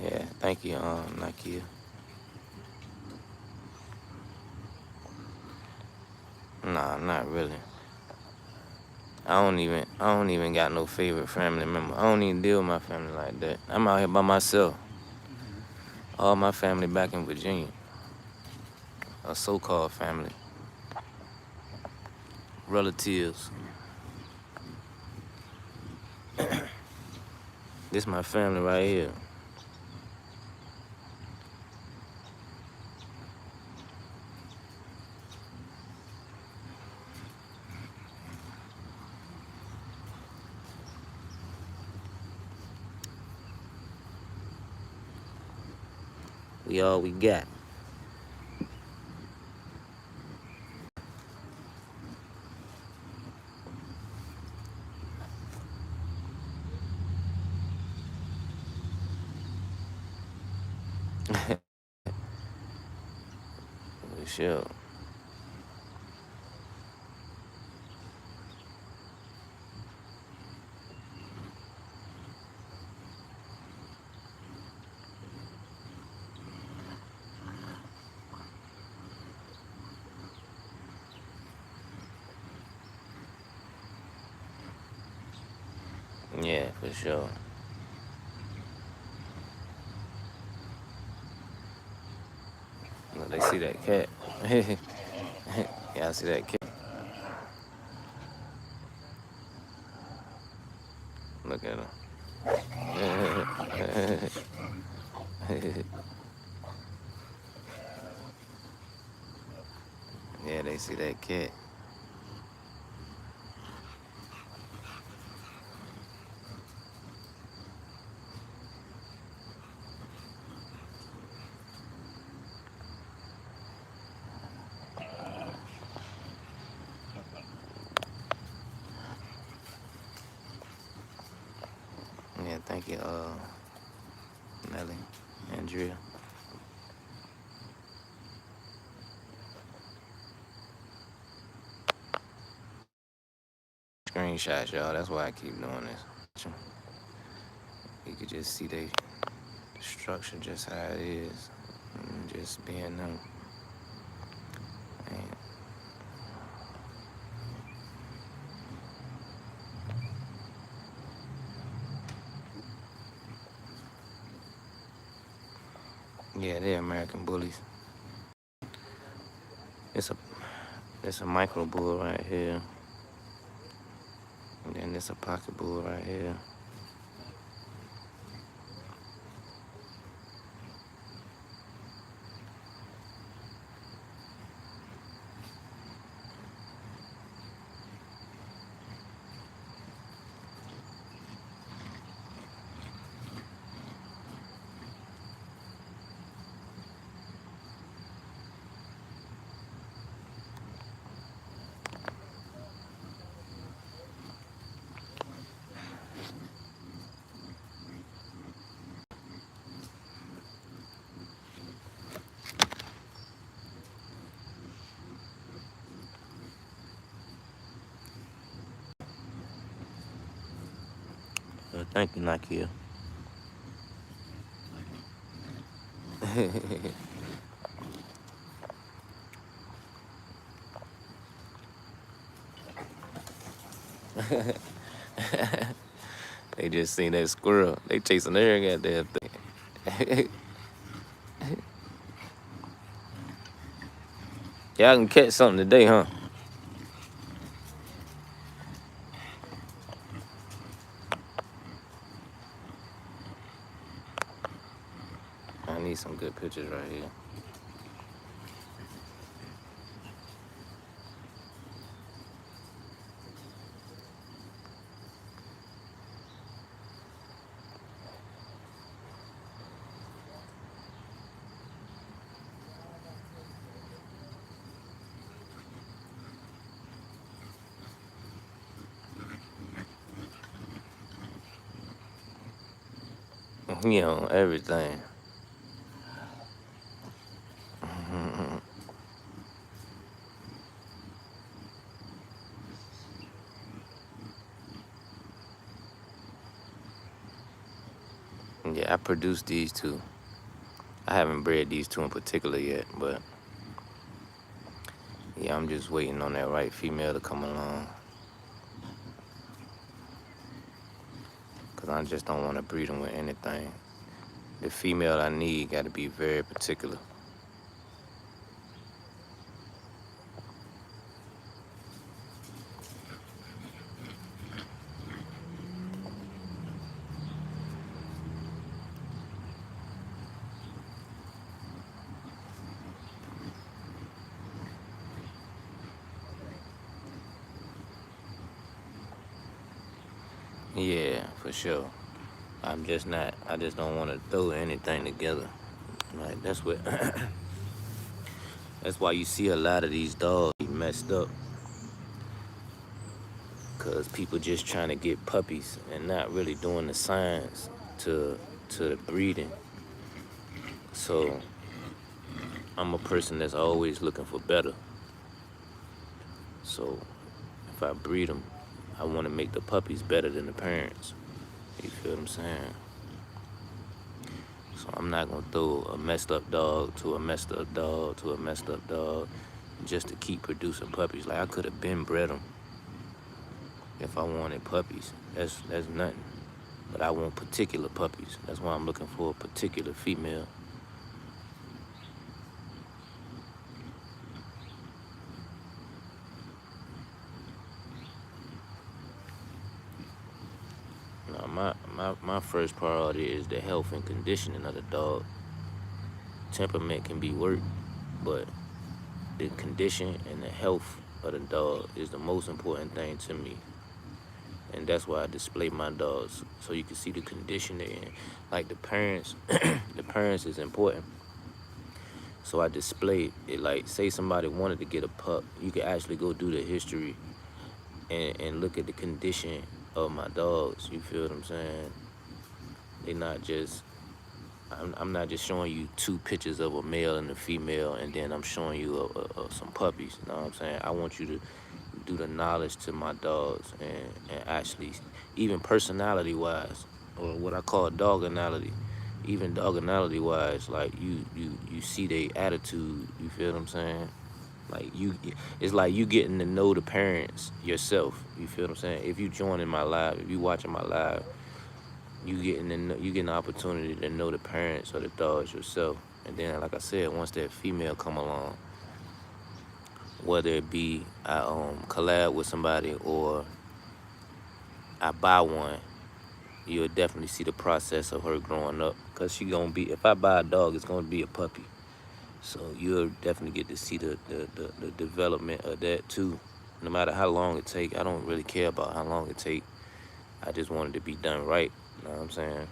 Yeah, thank you, Nakia. Nah, not really. I don't even got no favorite family member. I don't even deal with my family like that. I'm out here by myself. All my family back in Virginia. A so-called family. Relatives. This my family right here. We all we got. sure. Yeah, for sure. Look, they see that cat. Y'all see that cat? Look at him. Yeah, they see that cat. Yeah, thank you, Nelly, Andrea. Screenshots, y'all. That's why I keep doing this. You could just see the structure just how it is. And just being them. And yeah, they're American bullies. It's a micro bull right here. And then there's a pocket bull right here. Thank you, Nakia. They just seen that squirrel. They chasing every goddamn thing. Y'all can catch something today, huh? I need some good pictures right here. You know, everything. Yeah, I produced these two. I haven't bred these two in particular yet, but yeah, I'm just waiting on that right female to come along. Because I just don't want to breed them with anything. The female I need got to be very particular. Yeah, for sure. I just don't want to throw anything together. Like, that's what, that's why you see a lot of these dogs messed up. Because people just trying to get puppies and not really doing the science to the breeding. So I'm a person that's always looking for better. So if I breed them, I want to make the puppies better than the parents. You feel what I'm saying? So I'm not gonna throw a messed up dog to a messed up dog to a messed up dog just to keep producing puppies. Like I could have been bred them if I wanted puppies. That's nothing. But I want particular puppies. That's why I'm looking for a particular female. Now, my first priority is the health and conditioning of the dog. Temperament can be worked, but the condition and the health of the dog is the most important thing to me. And that's why I display my dogs, so you can see the condition they're in. Like the parents, the parents is important. So I display it. Like, say somebody wanted to get a pup, you can actually go do the history and look at the condition of my dogs. You feel what I'm saying? They not just, I'm not just showing you 2 pictures of a male and a female, and then I'm showing you some puppies. You know what I'm saying? I want you to do the knowledge to my dogs and actually, even personality wise, or what I call doganality, even doganality wise, like you see their attitude. You feel what I'm saying? Like it's like you getting to know the parents yourself. You feel what I'm saying? If you joining my live, if you watching my live, you getting the opportunity to know the parents or the dogs yourself. And then, like I said, once that female come along, whether it be I collab with somebody or I buy one, you'll definitely see the process of her growing up. Cause she gonna be, if I buy a dog, it's gonna be a puppy. So you'll definitely get to see the development of that too. No matter how long it take, I don't really care about how long it take. I just want it to be done right. You know what I'm saying?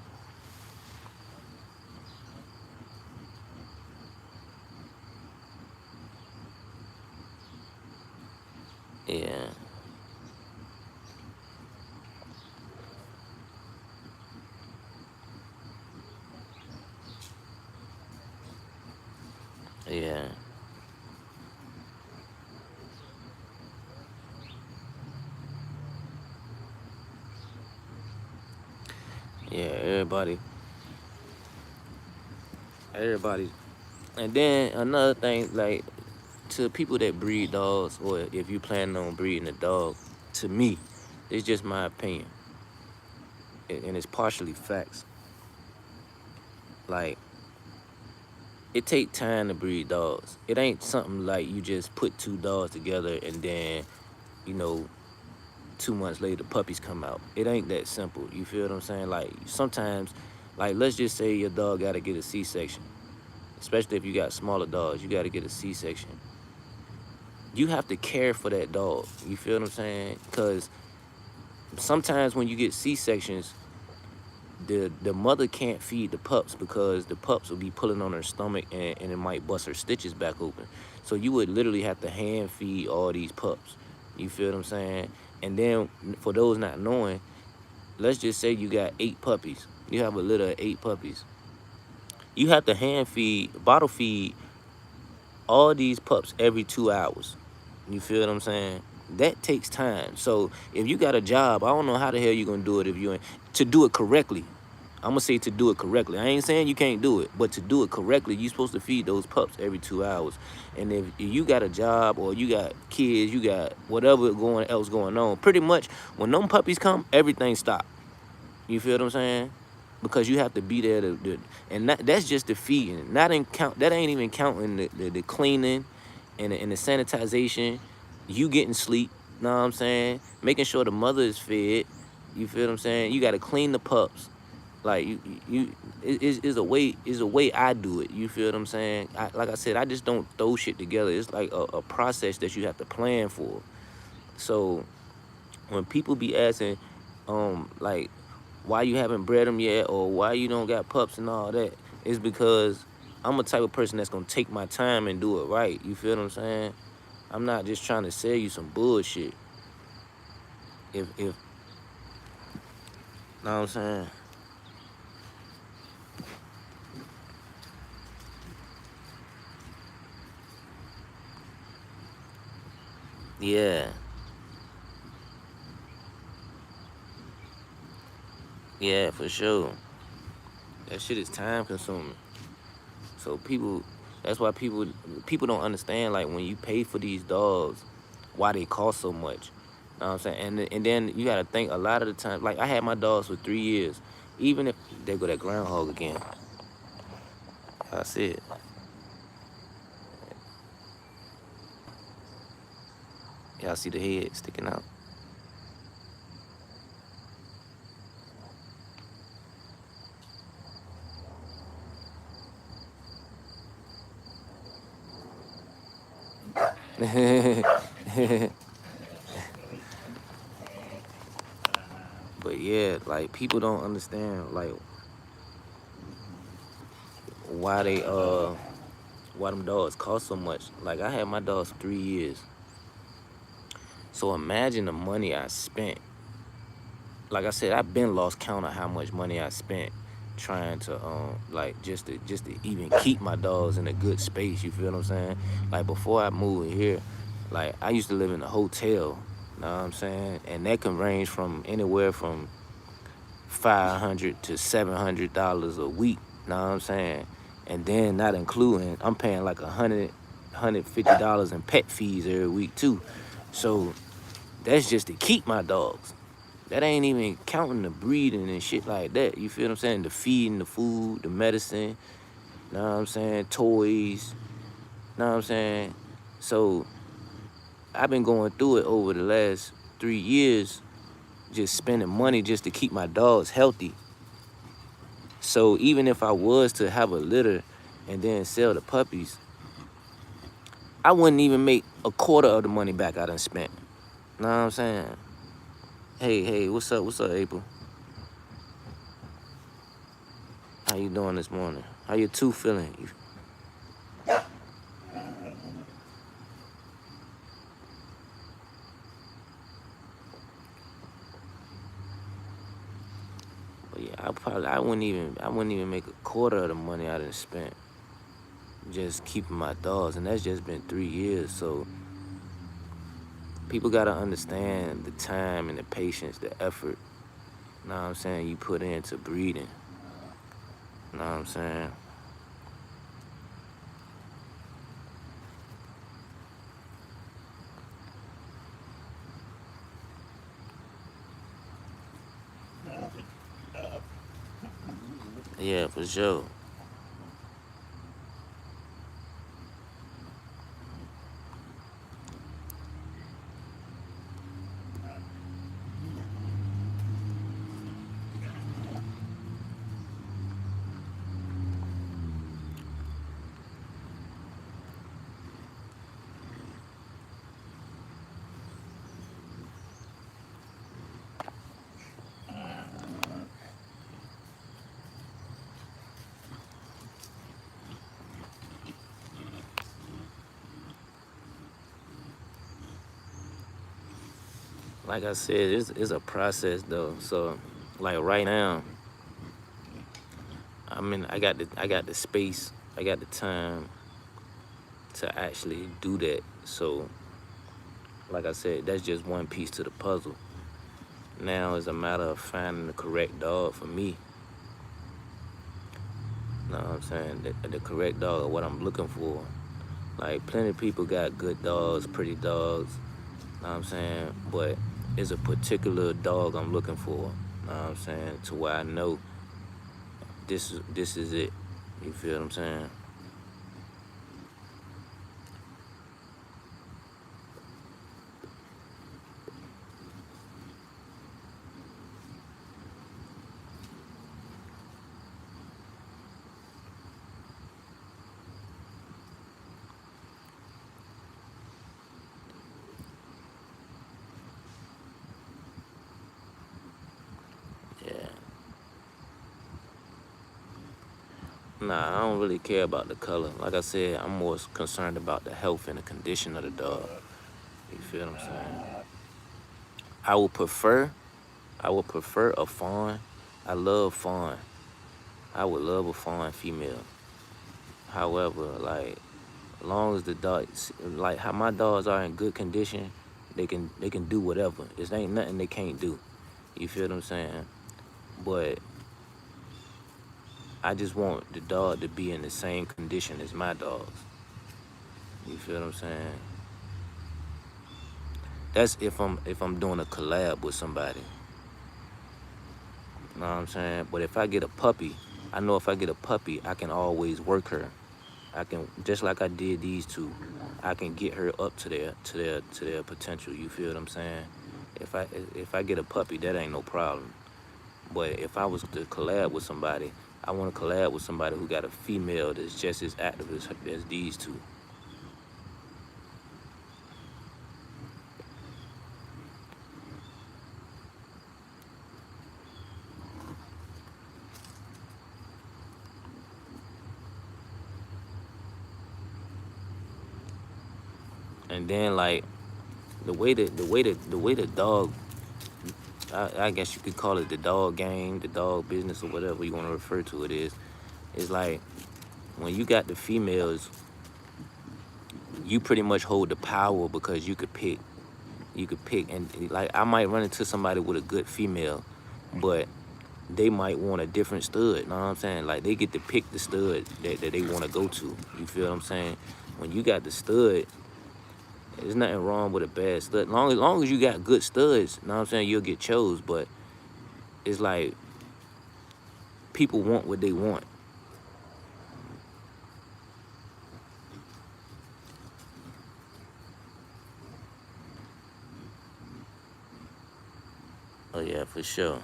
Yeah. Yeah. Yeah, everybody. And then another thing, like, to people that breed dogs, or if you plan on breeding a dog, to me, it's just my opinion, and it's partially facts. Like, it take time to breed dogs. It ain't something like you just put 2 dogs together and then, you know, 2 months later puppies come out. It ain't that simple. You feel what I'm saying? Like sometimes, like let's just say your dog got to get a C-section, especially if you got smaller dogs. You got to get a C-section. You have to care for that dog. You feel what I'm saying? Because sometimes when you get C-sections, the mother can't feed the pups because the pups will be pulling on her stomach and it might bust her stitches back open. So you would literally have to hand feed all these pups. You feel what I'm saying? And then for those not knowing, let's just say you got 8 puppies. You have a litter of 8 puppies. You have to hand feed, bottle feed all these pups every 2 hours. You feel what I'm saying? That takes time. So if you got a job, I don't know how the hell you're gonna do it if you ain't, to do it correctly. I'm gonna say to do it correctly. I ain't saying you can't do it, but to do it correctly, you're supposed to feed those pups every 2 hours. And if you got a job or you got kids, you got whatever else going on, pretty much when them puppies come, everything stop. You feel what I'm saying? Because you have to be there and that's just the feeding. That ain't even counting the cleaning and the sanitization. You getting sleep, know what I'm saying? Making sure the mother is fed. You feel what I'm saying? You got to clean the pups. Like it's a way I do it. You feel what I'm saying? Like I said, I just don't throw shit together. It's like a process that you have to plan for. So when people be asking, like, why you haven't bred them yet, or why you don't got pups and all that, it's because I'm a type of person that's gonna take my time and do it right. You feel what I'm saying? I'm not just trying to sell you some bullshit. If know what I'm saying? Yeah. Yeah, for sure. That shit is time consuming. So people, that's why people don't understand, like, when you pay for these dogs, why they cost so much. Know what I'm saying? And then you gotta think, a lot of the time, like, I had my dogs for 3 years. Even if they go that groundhog again, I see it. Y'all see the head sticking out. But yeah, like, people don't understand, like, why they why them dogs cost so much. Like, I had my dogs for 3 years. So imagine the money I spent. Like I said, I've been lost count of how much money I spent trying to like, just to even keep my dogs in a good space. You feel what I'm saying? Like, before I moved here, like, I used to live in a hotel. Know what I'm saying? And that can range from anywhere from $500 to $700 a week. Know what I'm saying? And then not including, I'm paying like $150 in pet fees every week too. So that's just to keep my dogs. That ain't even counting the breeding and shit like that. You feel what I'm saying? The feeding, the food, the medicine, know what I'm saying? Toys, know what I'm saying? So I've been going through it over the last 3 years, just spending money just to keep my dogs healthy. So even if I was to have a litter and then sell the puppies, I wouldn't even make a quarter of the money back I done spent. Know what I'm saying? Hey, what's up? What's up, April? How you doing this morning? How your tooth feeling? But yeah, I wouldn't even make a quarter of the money I done spent just keeping my dogs, and that's just been 3 years. So people gotta understand the time and the patience, the effort, know what I'm saying, you put into breeding. Know what I'm saying? Yeah, for sure. Like I said, it's a process though. So, like, right now, I got the space, I got the time to actually do that. So, like I said, that's just one piece to the puzzle. Now it's a matter of finding the correct dog for me. Know what I'm saying? The correct dog, or what I'm looking for. Like, plenty of people got good dogs, pretty dogs. Know what I'm saying? But it's a particular dog I'm looking for. Know what I'm saying? To where I know this is it. You feel what I'm saying? Yeah. Nah, I don't really care about the color. Like I said, I'm more concerned about the health and the condition of the dog. You feel what I'm saying? I would prefer, I would prefer a fawn. I love fawn. I would love a fawn female. However, like, as long as the dogs, like how my dogs are in good condition, They can do whatever. It ain't nothing they can't do. You feel what I'm saying? But I just want the dog to be in the same condition as my dogs. You feel what I'm saying? That's if I'm doing a collab with somebody. You know what I'm saying? But if I get a puppy, I know if I get a puppy, I can always work her. I can, just like I did these two, I can get her up to their potential. You feel what I'm saying? If I get a puppy, that ain't no problem. But if I was to collab with somebody, I want to collab with somebody who got a female that's just as active as these two. And then like the way the dog, I guess you could call it the dog game, the dog business, or whatever you want to refer to it is like when you got the females, you pretty much hold the power because you could pick. You could pick, and like I might run into somebody with a good female, but they might want a different stud. Know what I'm saying? Like they get to pick the stud that they want to go to. You feel what I'm saying? When you got the stud, there's nothing wrong with a bad stud. Long as you got good studs, know what I'm saying, you'll get chose. But it's like people want what they want. Oh yeah, for sure.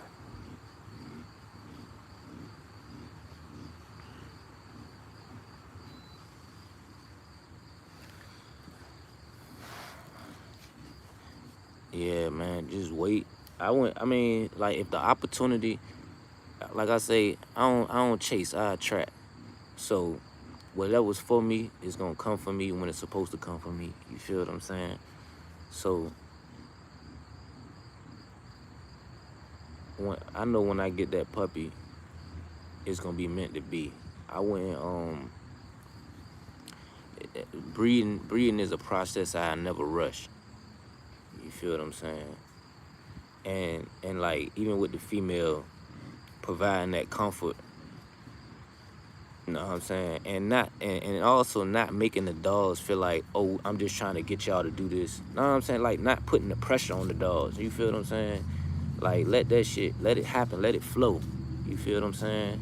Yeah, man, just wait. I mean, like if the opportunity, like I say, I don't chase, I attract. So whatever's for me is gonna come for me when it's supposed to come for me. You feel what I'm saying? So I know when I get that puppy, it's gonna be meant to be. I wouldn't breeding is a process I never rush. You feel what I'm saying? And like even with the female, providing that comfort, you know what I'm saying? And also not making the dogs feel like, oh, I'm just trying to get y'all to do this. You know what I'm saying? Like not putting the pressure on the dogs. You feel what I'm saying? Like let that shit, let it happen, let it flow. You feel what I'm saying?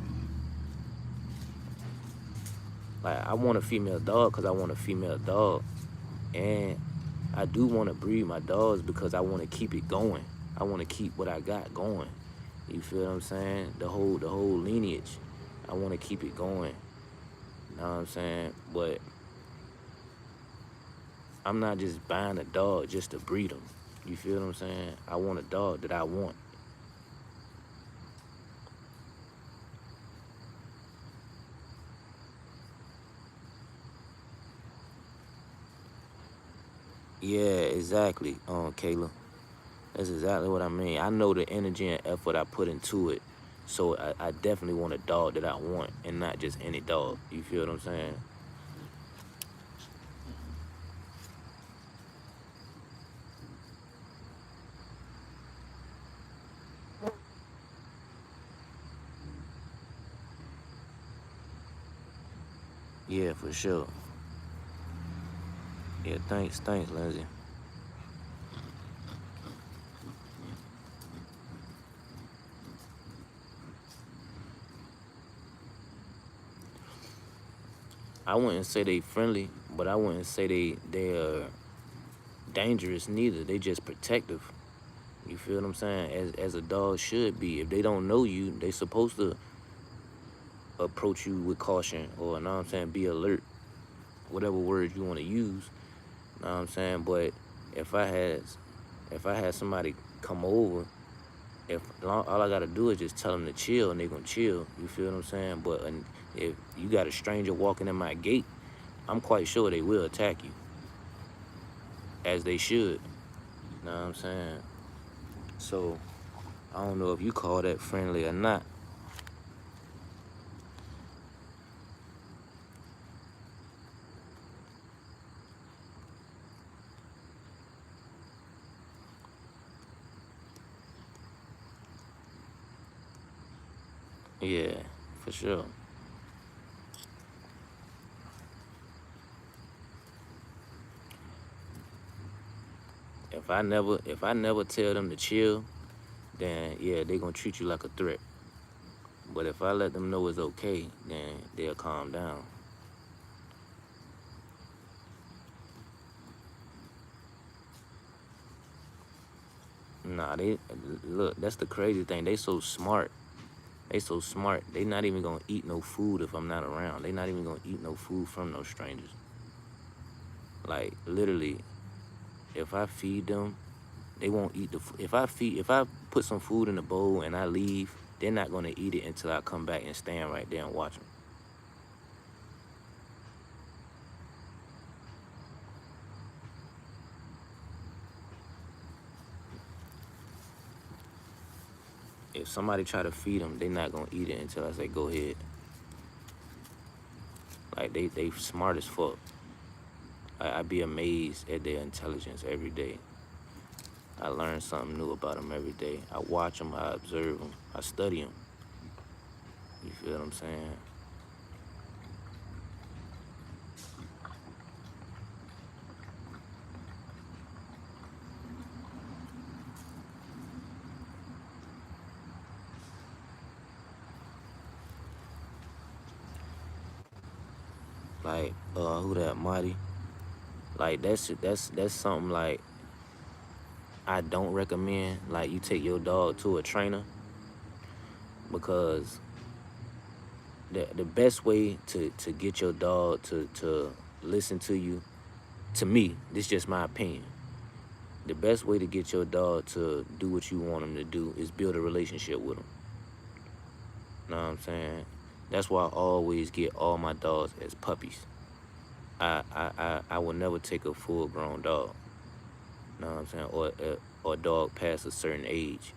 Like I want a female dog because I want a female dog. And I do want to breed my dogs because I want to keep it going. I want to keep what I got going. You feel what I'm saying? The whole lineage. I want to keep it going. You know what I'm saying? But I'm not just buying a dog just to breed them. You feel what I'm saying? I want a dog that I want. Yeah, exactly, Kayla. That's exactly what I mean. I know the energy and effort I put into it. So I definitely want a dog that I want and not just any dog. You feel what I'm saying? Yeah, for sure. Yeah, thanks, Lindsay. I wouldn't say they friendly, but I wouldn't say they're dangerous neither. They just protective. You feel what I'm saying? As a dog should be. If they don't know you, they supposed to approach you with caution or, know what I'm saying, be alert. Whatever words you want to use. Know what I'm saying? But if I had somebody come over, all I gotta do is just tell them to chill and they gonna chill. You feel what I'm saying? But if you got a stranger walking in my gate, I'm quite sure they will attack you, as they should. Know what I'm saying? So I don't know if you call that friendly or not. Yeah, for sure. If I never tell them to chill, then yeah, they gonna treat you like a threat. But if I let them know it's okay, then they'll calm down. Nah, they look. That's the crazy thing. They so smart. They so smart. They not even gonna eat no food if I'm not around. They not even gonna eat no food from no strangers. Like literally, if I feed them, they won't eat the. If I put some food in the bowl and I leave, they're not gonna eat it until I come back and stand right there and watch them. If somebody try to feed them, they not gonna eat it until I say go ahead. Like they smart as fuck. I be amazed at their intelligence every day. I learn something new about them every day. I watch them, I observe them, I study them. You feel what I'm saying? Like, who that, Marty? Like that's something like I don't recommend. Like you take your dog to a trainer because the best way to get your dog to listen to you, to me, this is just my opinion. The best way to get your dog to do what you want him to do is build a relationship with him. Know what I'm saying? That's why I always get all my dogs as puppies. I will never take a full grown dog. Know what I'm saying? Or a dog past a certain age.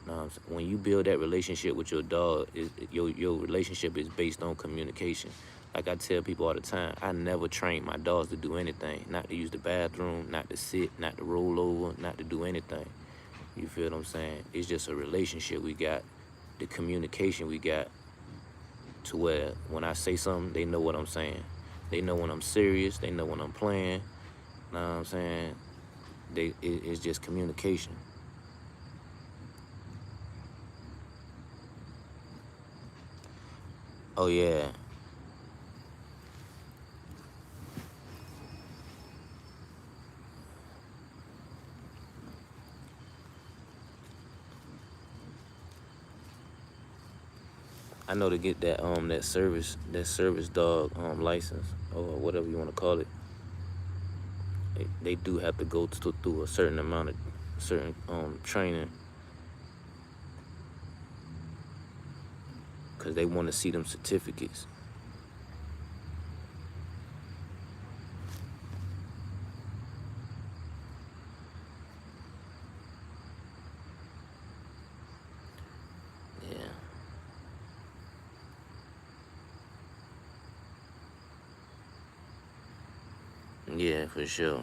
Know what I'm saying? When you build that relationship with your dog, your relationship is based on communication. Like I tell people all the time, I never train my dogs to do anything. Not to use the bathroom, not to sit, not to roll over, not to do anything. You feel what I'm saying? It's just a relationship we got, the communication we got, to where when I say something, they know what I'm saying. They know when I'm serious. They know when I'm playing. Know what I'm saying? It's just communication. Oh yeah, I know to get that service dog license or whatever you want to call it. They do have to go through a certain amount of certain training because they want to see them certificates. Yeah, yeah, for sure.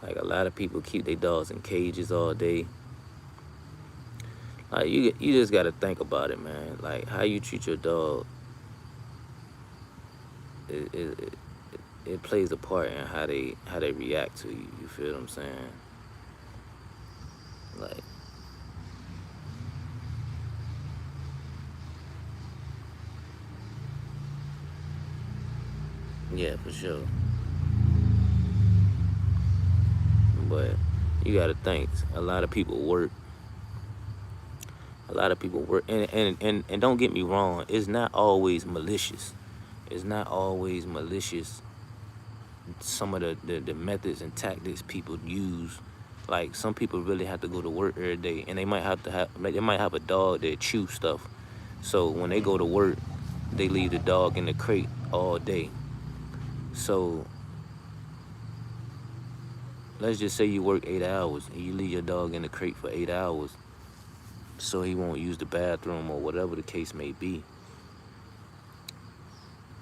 Like a lot of people keep their dogs in cages all day. Like you just gotta think about it, man. Like how you treat your dog, it plays a part in how they react to you. You feel what I'm saying? Like yeah, for sure. But you gotta think. A lot of people work. A lot of people work, and don't get me wrong. It's not always malicious. It's not always malicious. Some of the methods and tactics people use Like, some people really have to go to work every day, and they might have a dog that chew stuff. So when they go to work, they leave the dog in the crate all day. So let's just say you work 8 hours and you leave your dog in the crate for 8 hours so he won't use the bathroom or whatever the case may be.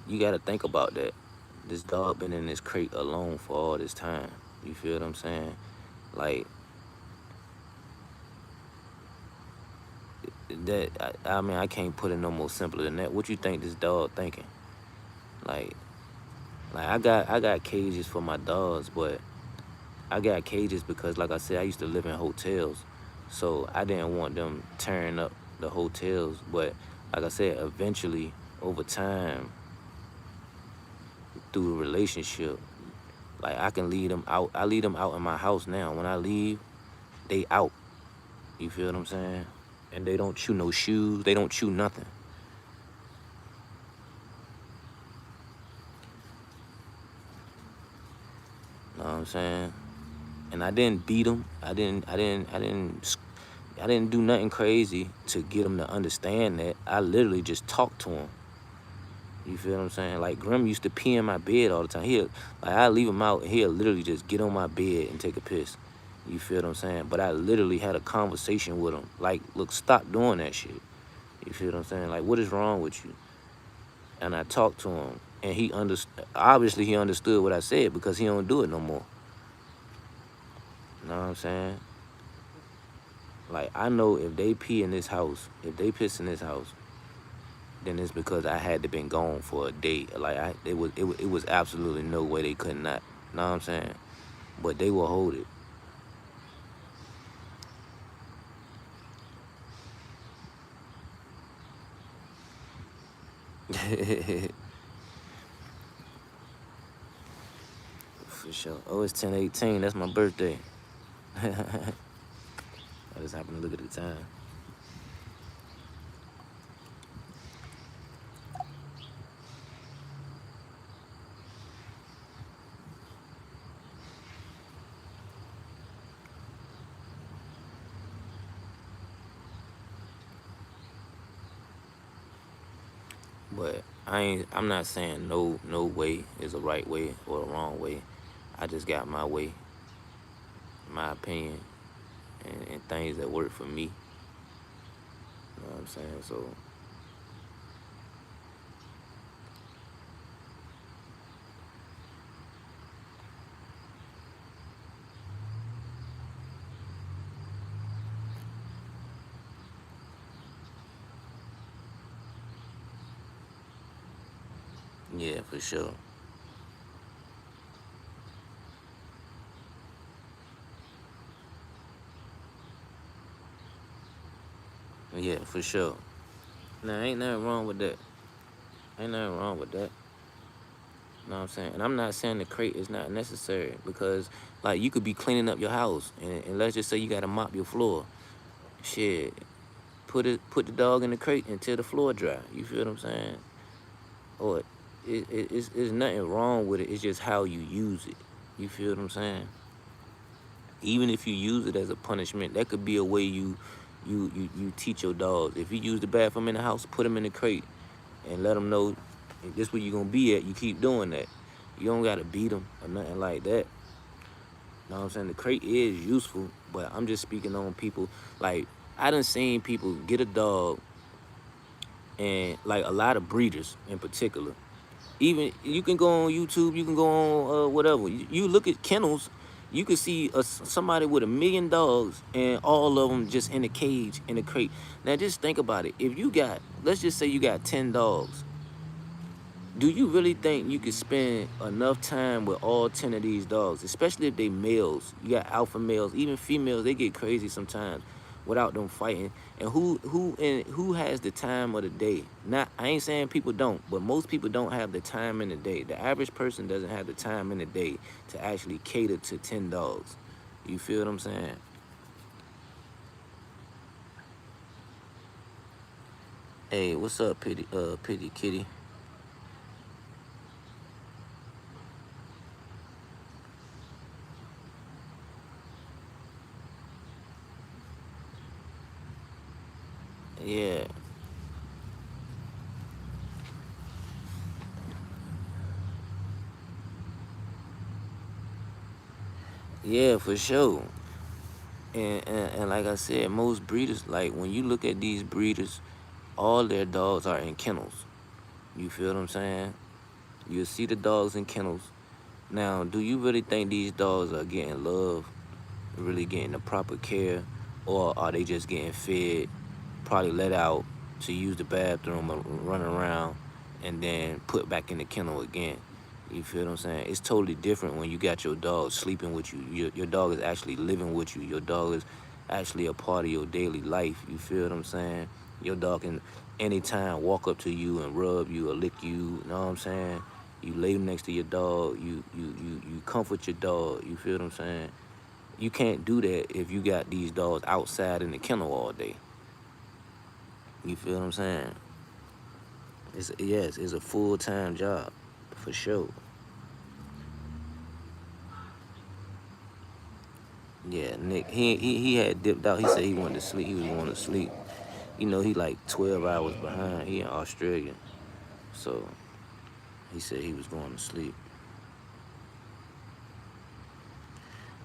You got to think about that. This dog been in this crate alone for all this time. You feel what I'm saying? Like, that, I mean, I can't put it no more simpler than that. What you think this dog thinking? Like I got cages for my dogs, but I got cages because, like I said, I used to live in hotels, so I didn't want them tearing up the hotels. But like I said, eventually, over time, through the relationship, like, I can leave them out. I leave them out in my house now. When I leave, they out. You feel what I'm saying? And they don't chew no shoes. They don't chew nothing. Know what I'm saying? And I didn't beat them. I didn't do nothing crazy to get them to understand that. I literally just talked to him. You feel what I'm saying? Like, Grim used to pee in my bed all the time. I leave him out, and he'll literally just get on my bed and take a piss. You feel what I'm saying? But I literally had a conversation with him. Like, look, stop doing that shit. You feel what I'm saying? Like, what is wrong with you? And I talked to him, and he obviously he understood what I said, because he don't do it no more. You know what I'm saying? Like, I know if they pee in this house, if they piss in this house, then it's because I had to been gone for a day. Like, it was absolutely no way they could not. You know what I'm saying? But they will hold it. For sure. Oh, it's 10/18. That's my birthday. I just happened to look at the time. But I'm not saying no way is a right way or a wrong way. I just got my way, my opinion, and things that work for me. You know what I'm saying? So, yeah, for sure. Yeah, for sure. Now, ain't nothing wrong with that. Ain't nothing wrong with that. You know what I'm saying? And I'm not saying the crate is not necessary, because, like, you could be cleaning up your house, and let's just say you got to mop your floor. Shit, put the dog in the crate until the floor dry. You feel what I'm saying? Or it's nothing wrong with it. It's just how you use it. You feel what I'm saying? Even if you use it as a punishment, that could be a way you teach your dogs. If you use the bathroom in the house, put them in the crate and let them know if this where you gonna be at. You keep doing that. You don't gotta beat them or nothing like that. You know what I'm saying? The crate is useful, but I'm just speaking on people. Like, I done seen people get a dog, and, like, a lot of breeders in particular. Even, you can go on YouTube, you can go on whatever. You look at kennels, you can see somebody with 1,000,000 dogs, and all of them just in a cage, in a crate. Now, just think about it. If you got, let's just say you got 10 dogs. Do you really think you could spend enough time with all 10 of these dogs, especially if they males? You got alpha males, even females, they get crazy sometimes without them fighting. And who has the time of the day? Not, I ain't saying people don't, but most people don't have the time in the day. The average person doesn't have the time in the day to actually cater to 10 dogs. You feel what I'm saying? Hey, what's up, Pity Kitty? Yeah, for sure. And like I said, most breeders, like when you look at these breeders, all their dogs are in kennels. You feel what I'm saying? You'll see the dogs in kennels. Now, do you really think these dogs are getting love, really getting the proper care, or are they just getting fed, probably let out to use the bathroom or run around, and then put back in the kennel again? You feel what I'm saying? It's totally different when you got your dog sleeping with you. Your dog is actually living with you. Your dog is actually a part of your daily life. You feel what I'm saying? Your dog can anytime walk up to you and rub you or lick you. You know what I'm saying? You lay next to your dog. You comfort your dog. You feel what I'm saying? You can't do that if you got these dogs outside in the kennel all day. You feel what I'm saying? Yes, it's a full-time job for sure. Yeah, Nick, he had dipped out. He said he wanted to sleep. He was wanting to sleep. You know, he like 12 hours behind. He in Australia. So he said he was going to sleep.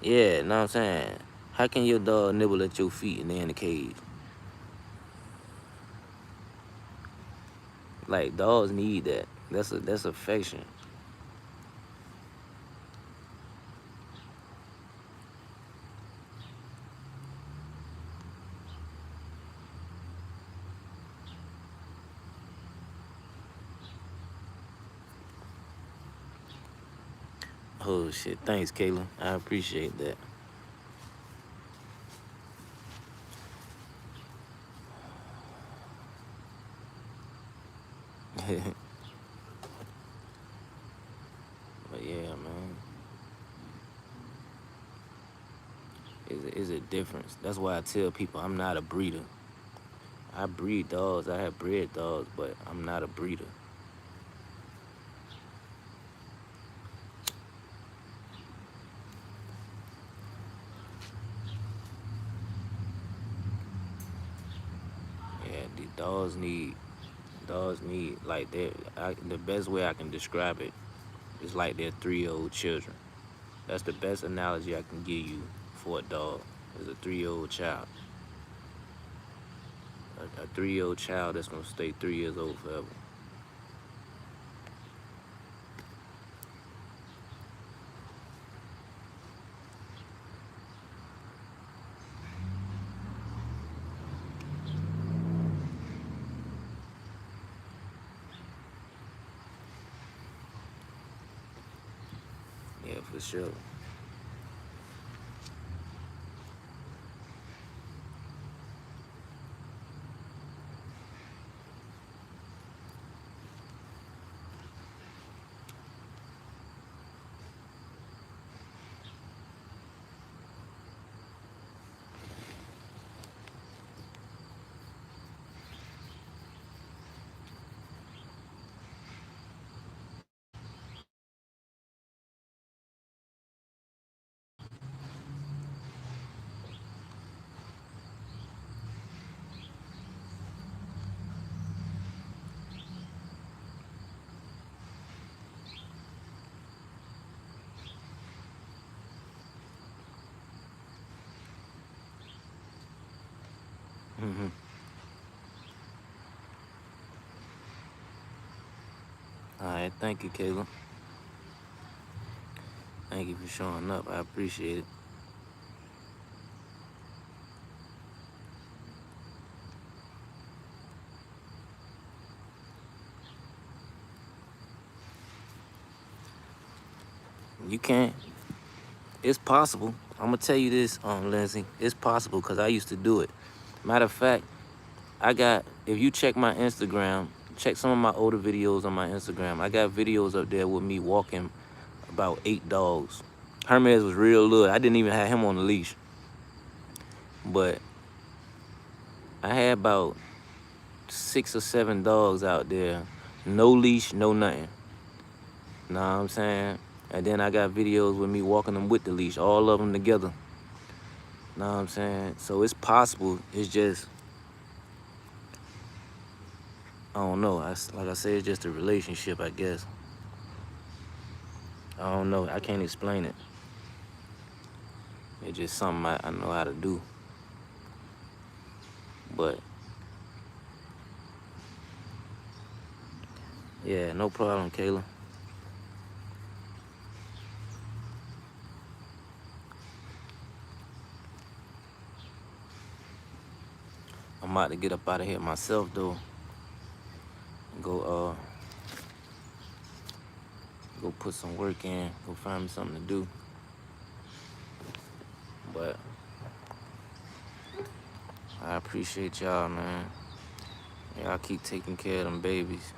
Yeah, know what I'm saying? How can your dog nibble at your feet and they in the cage? Like dogs need that. That's affection. Oh shit. Thanks, Kayla. I appreciate that. But yeah, man. Is a difference. That's why I tell people I'm not a breeder. I breed dogs. I have bred dogs, but I'm not a breeder. Yeah, the dogs need like the best way I can describe it is like they're 3-year-old children. That's the best analogy I can give you for a dog. Is a 3-year-old child. A 3-year-old child that's gonna stay 3 years old forever. Yeah, for sure. Hmm. All right, thank you, Kayla. Thank you for showing up. I appreciate it. You can. It's possible. I'm gonna tell you this, Lindsay. It's possible because I used to do it. Matter of fact, I got. If you check my Instagram, check some of my older videos on my Instagram. I got videos up there with me walking about 8 dogs. Hermes was real little. I didn't even have him on the leash, but I had about 6 or 7 dogs out there, no leash, no nothing. Know what I'm saying? And then I got videos with me walking them with the leash, all of them together. Know what I'm saying? So it's possible. It's just, I don't know. Like I said, it's just a relationship, I guess. I don't know. I can't explain it. It's just something I know how to do. But yeah, no problem, Kayla. I'm about to get up out of here myself though. Go go put some work in, go find me something to do. But I appreciate y'all, man. Y'all keep taking care of them babies.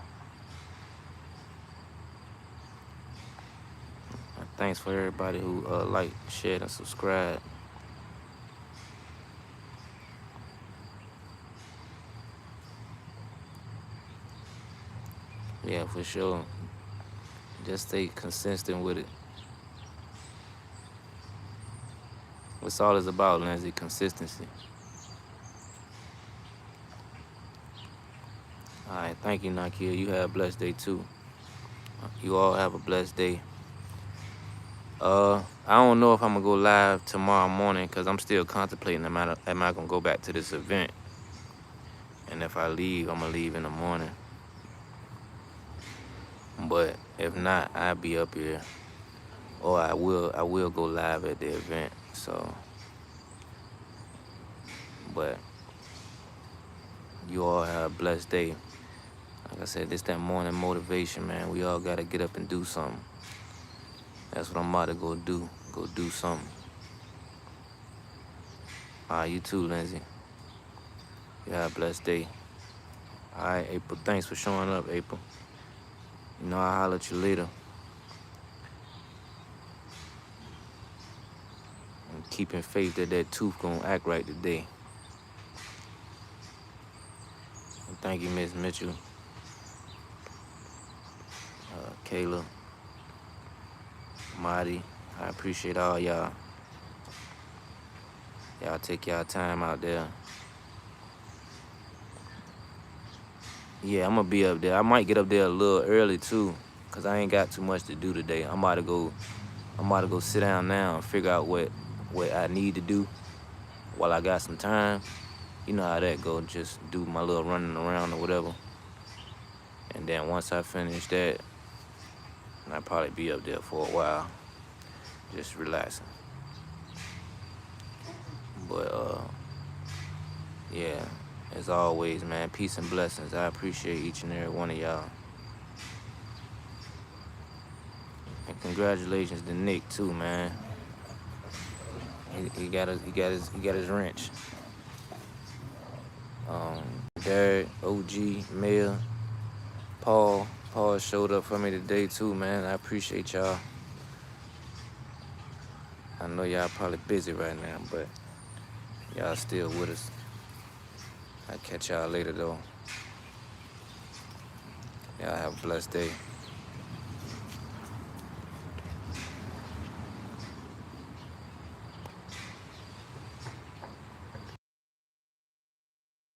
Thanks for everybody who like, shared, and subscribed. Yeah, for sure. Just stay consistent with it. What's all it's about, Lindsay? Consistency. All right, thank you, Nakia. You have a blessed day too. You all have a blessed day. I don't know if I'm gonna go live tomorrow morning because I'm still contemplating am I gonna go back to this event. And if I leave, I'm gonna leave in the morning. But if not, I'll be up here. Or I will go live at the event. So, but you all have a blessed day. Like I said, this that morning motivation, man. We all gotta get up and do something. That's what I'm about to go do. Go do something. All right, you too, Lindsay. You have a blessed day. All right, April. Thanks for showing up, April. You know, I'll holler at you later. And keeping faith that tooth gonna act right today. And thank you, Miss Mitchell. Kayla. Marty. I appreciate all y'all. Y'all take y'all time out there. Yeah, I'm gonna be up there. I might get up there a little early too, cause I ain't got too much to do today. I'm about to go sit down now and figure out what I need to do while I got some time. You know how that go, just do my little running around or whatever. And then once I finish that, I'll probably be up there for a while, just relaxing. But yeah, as always, man, peace and blessings. I appreciate each and every one of y'all. And congratulations to Nick too, man. He got his wrench. Derek, OG, Mia, Paul showed up for me today too, man. I appreciate y'all. I know y'all probably busy right now, but y'all still with us. I'll catch y'all later though. Y'all have a blessed day.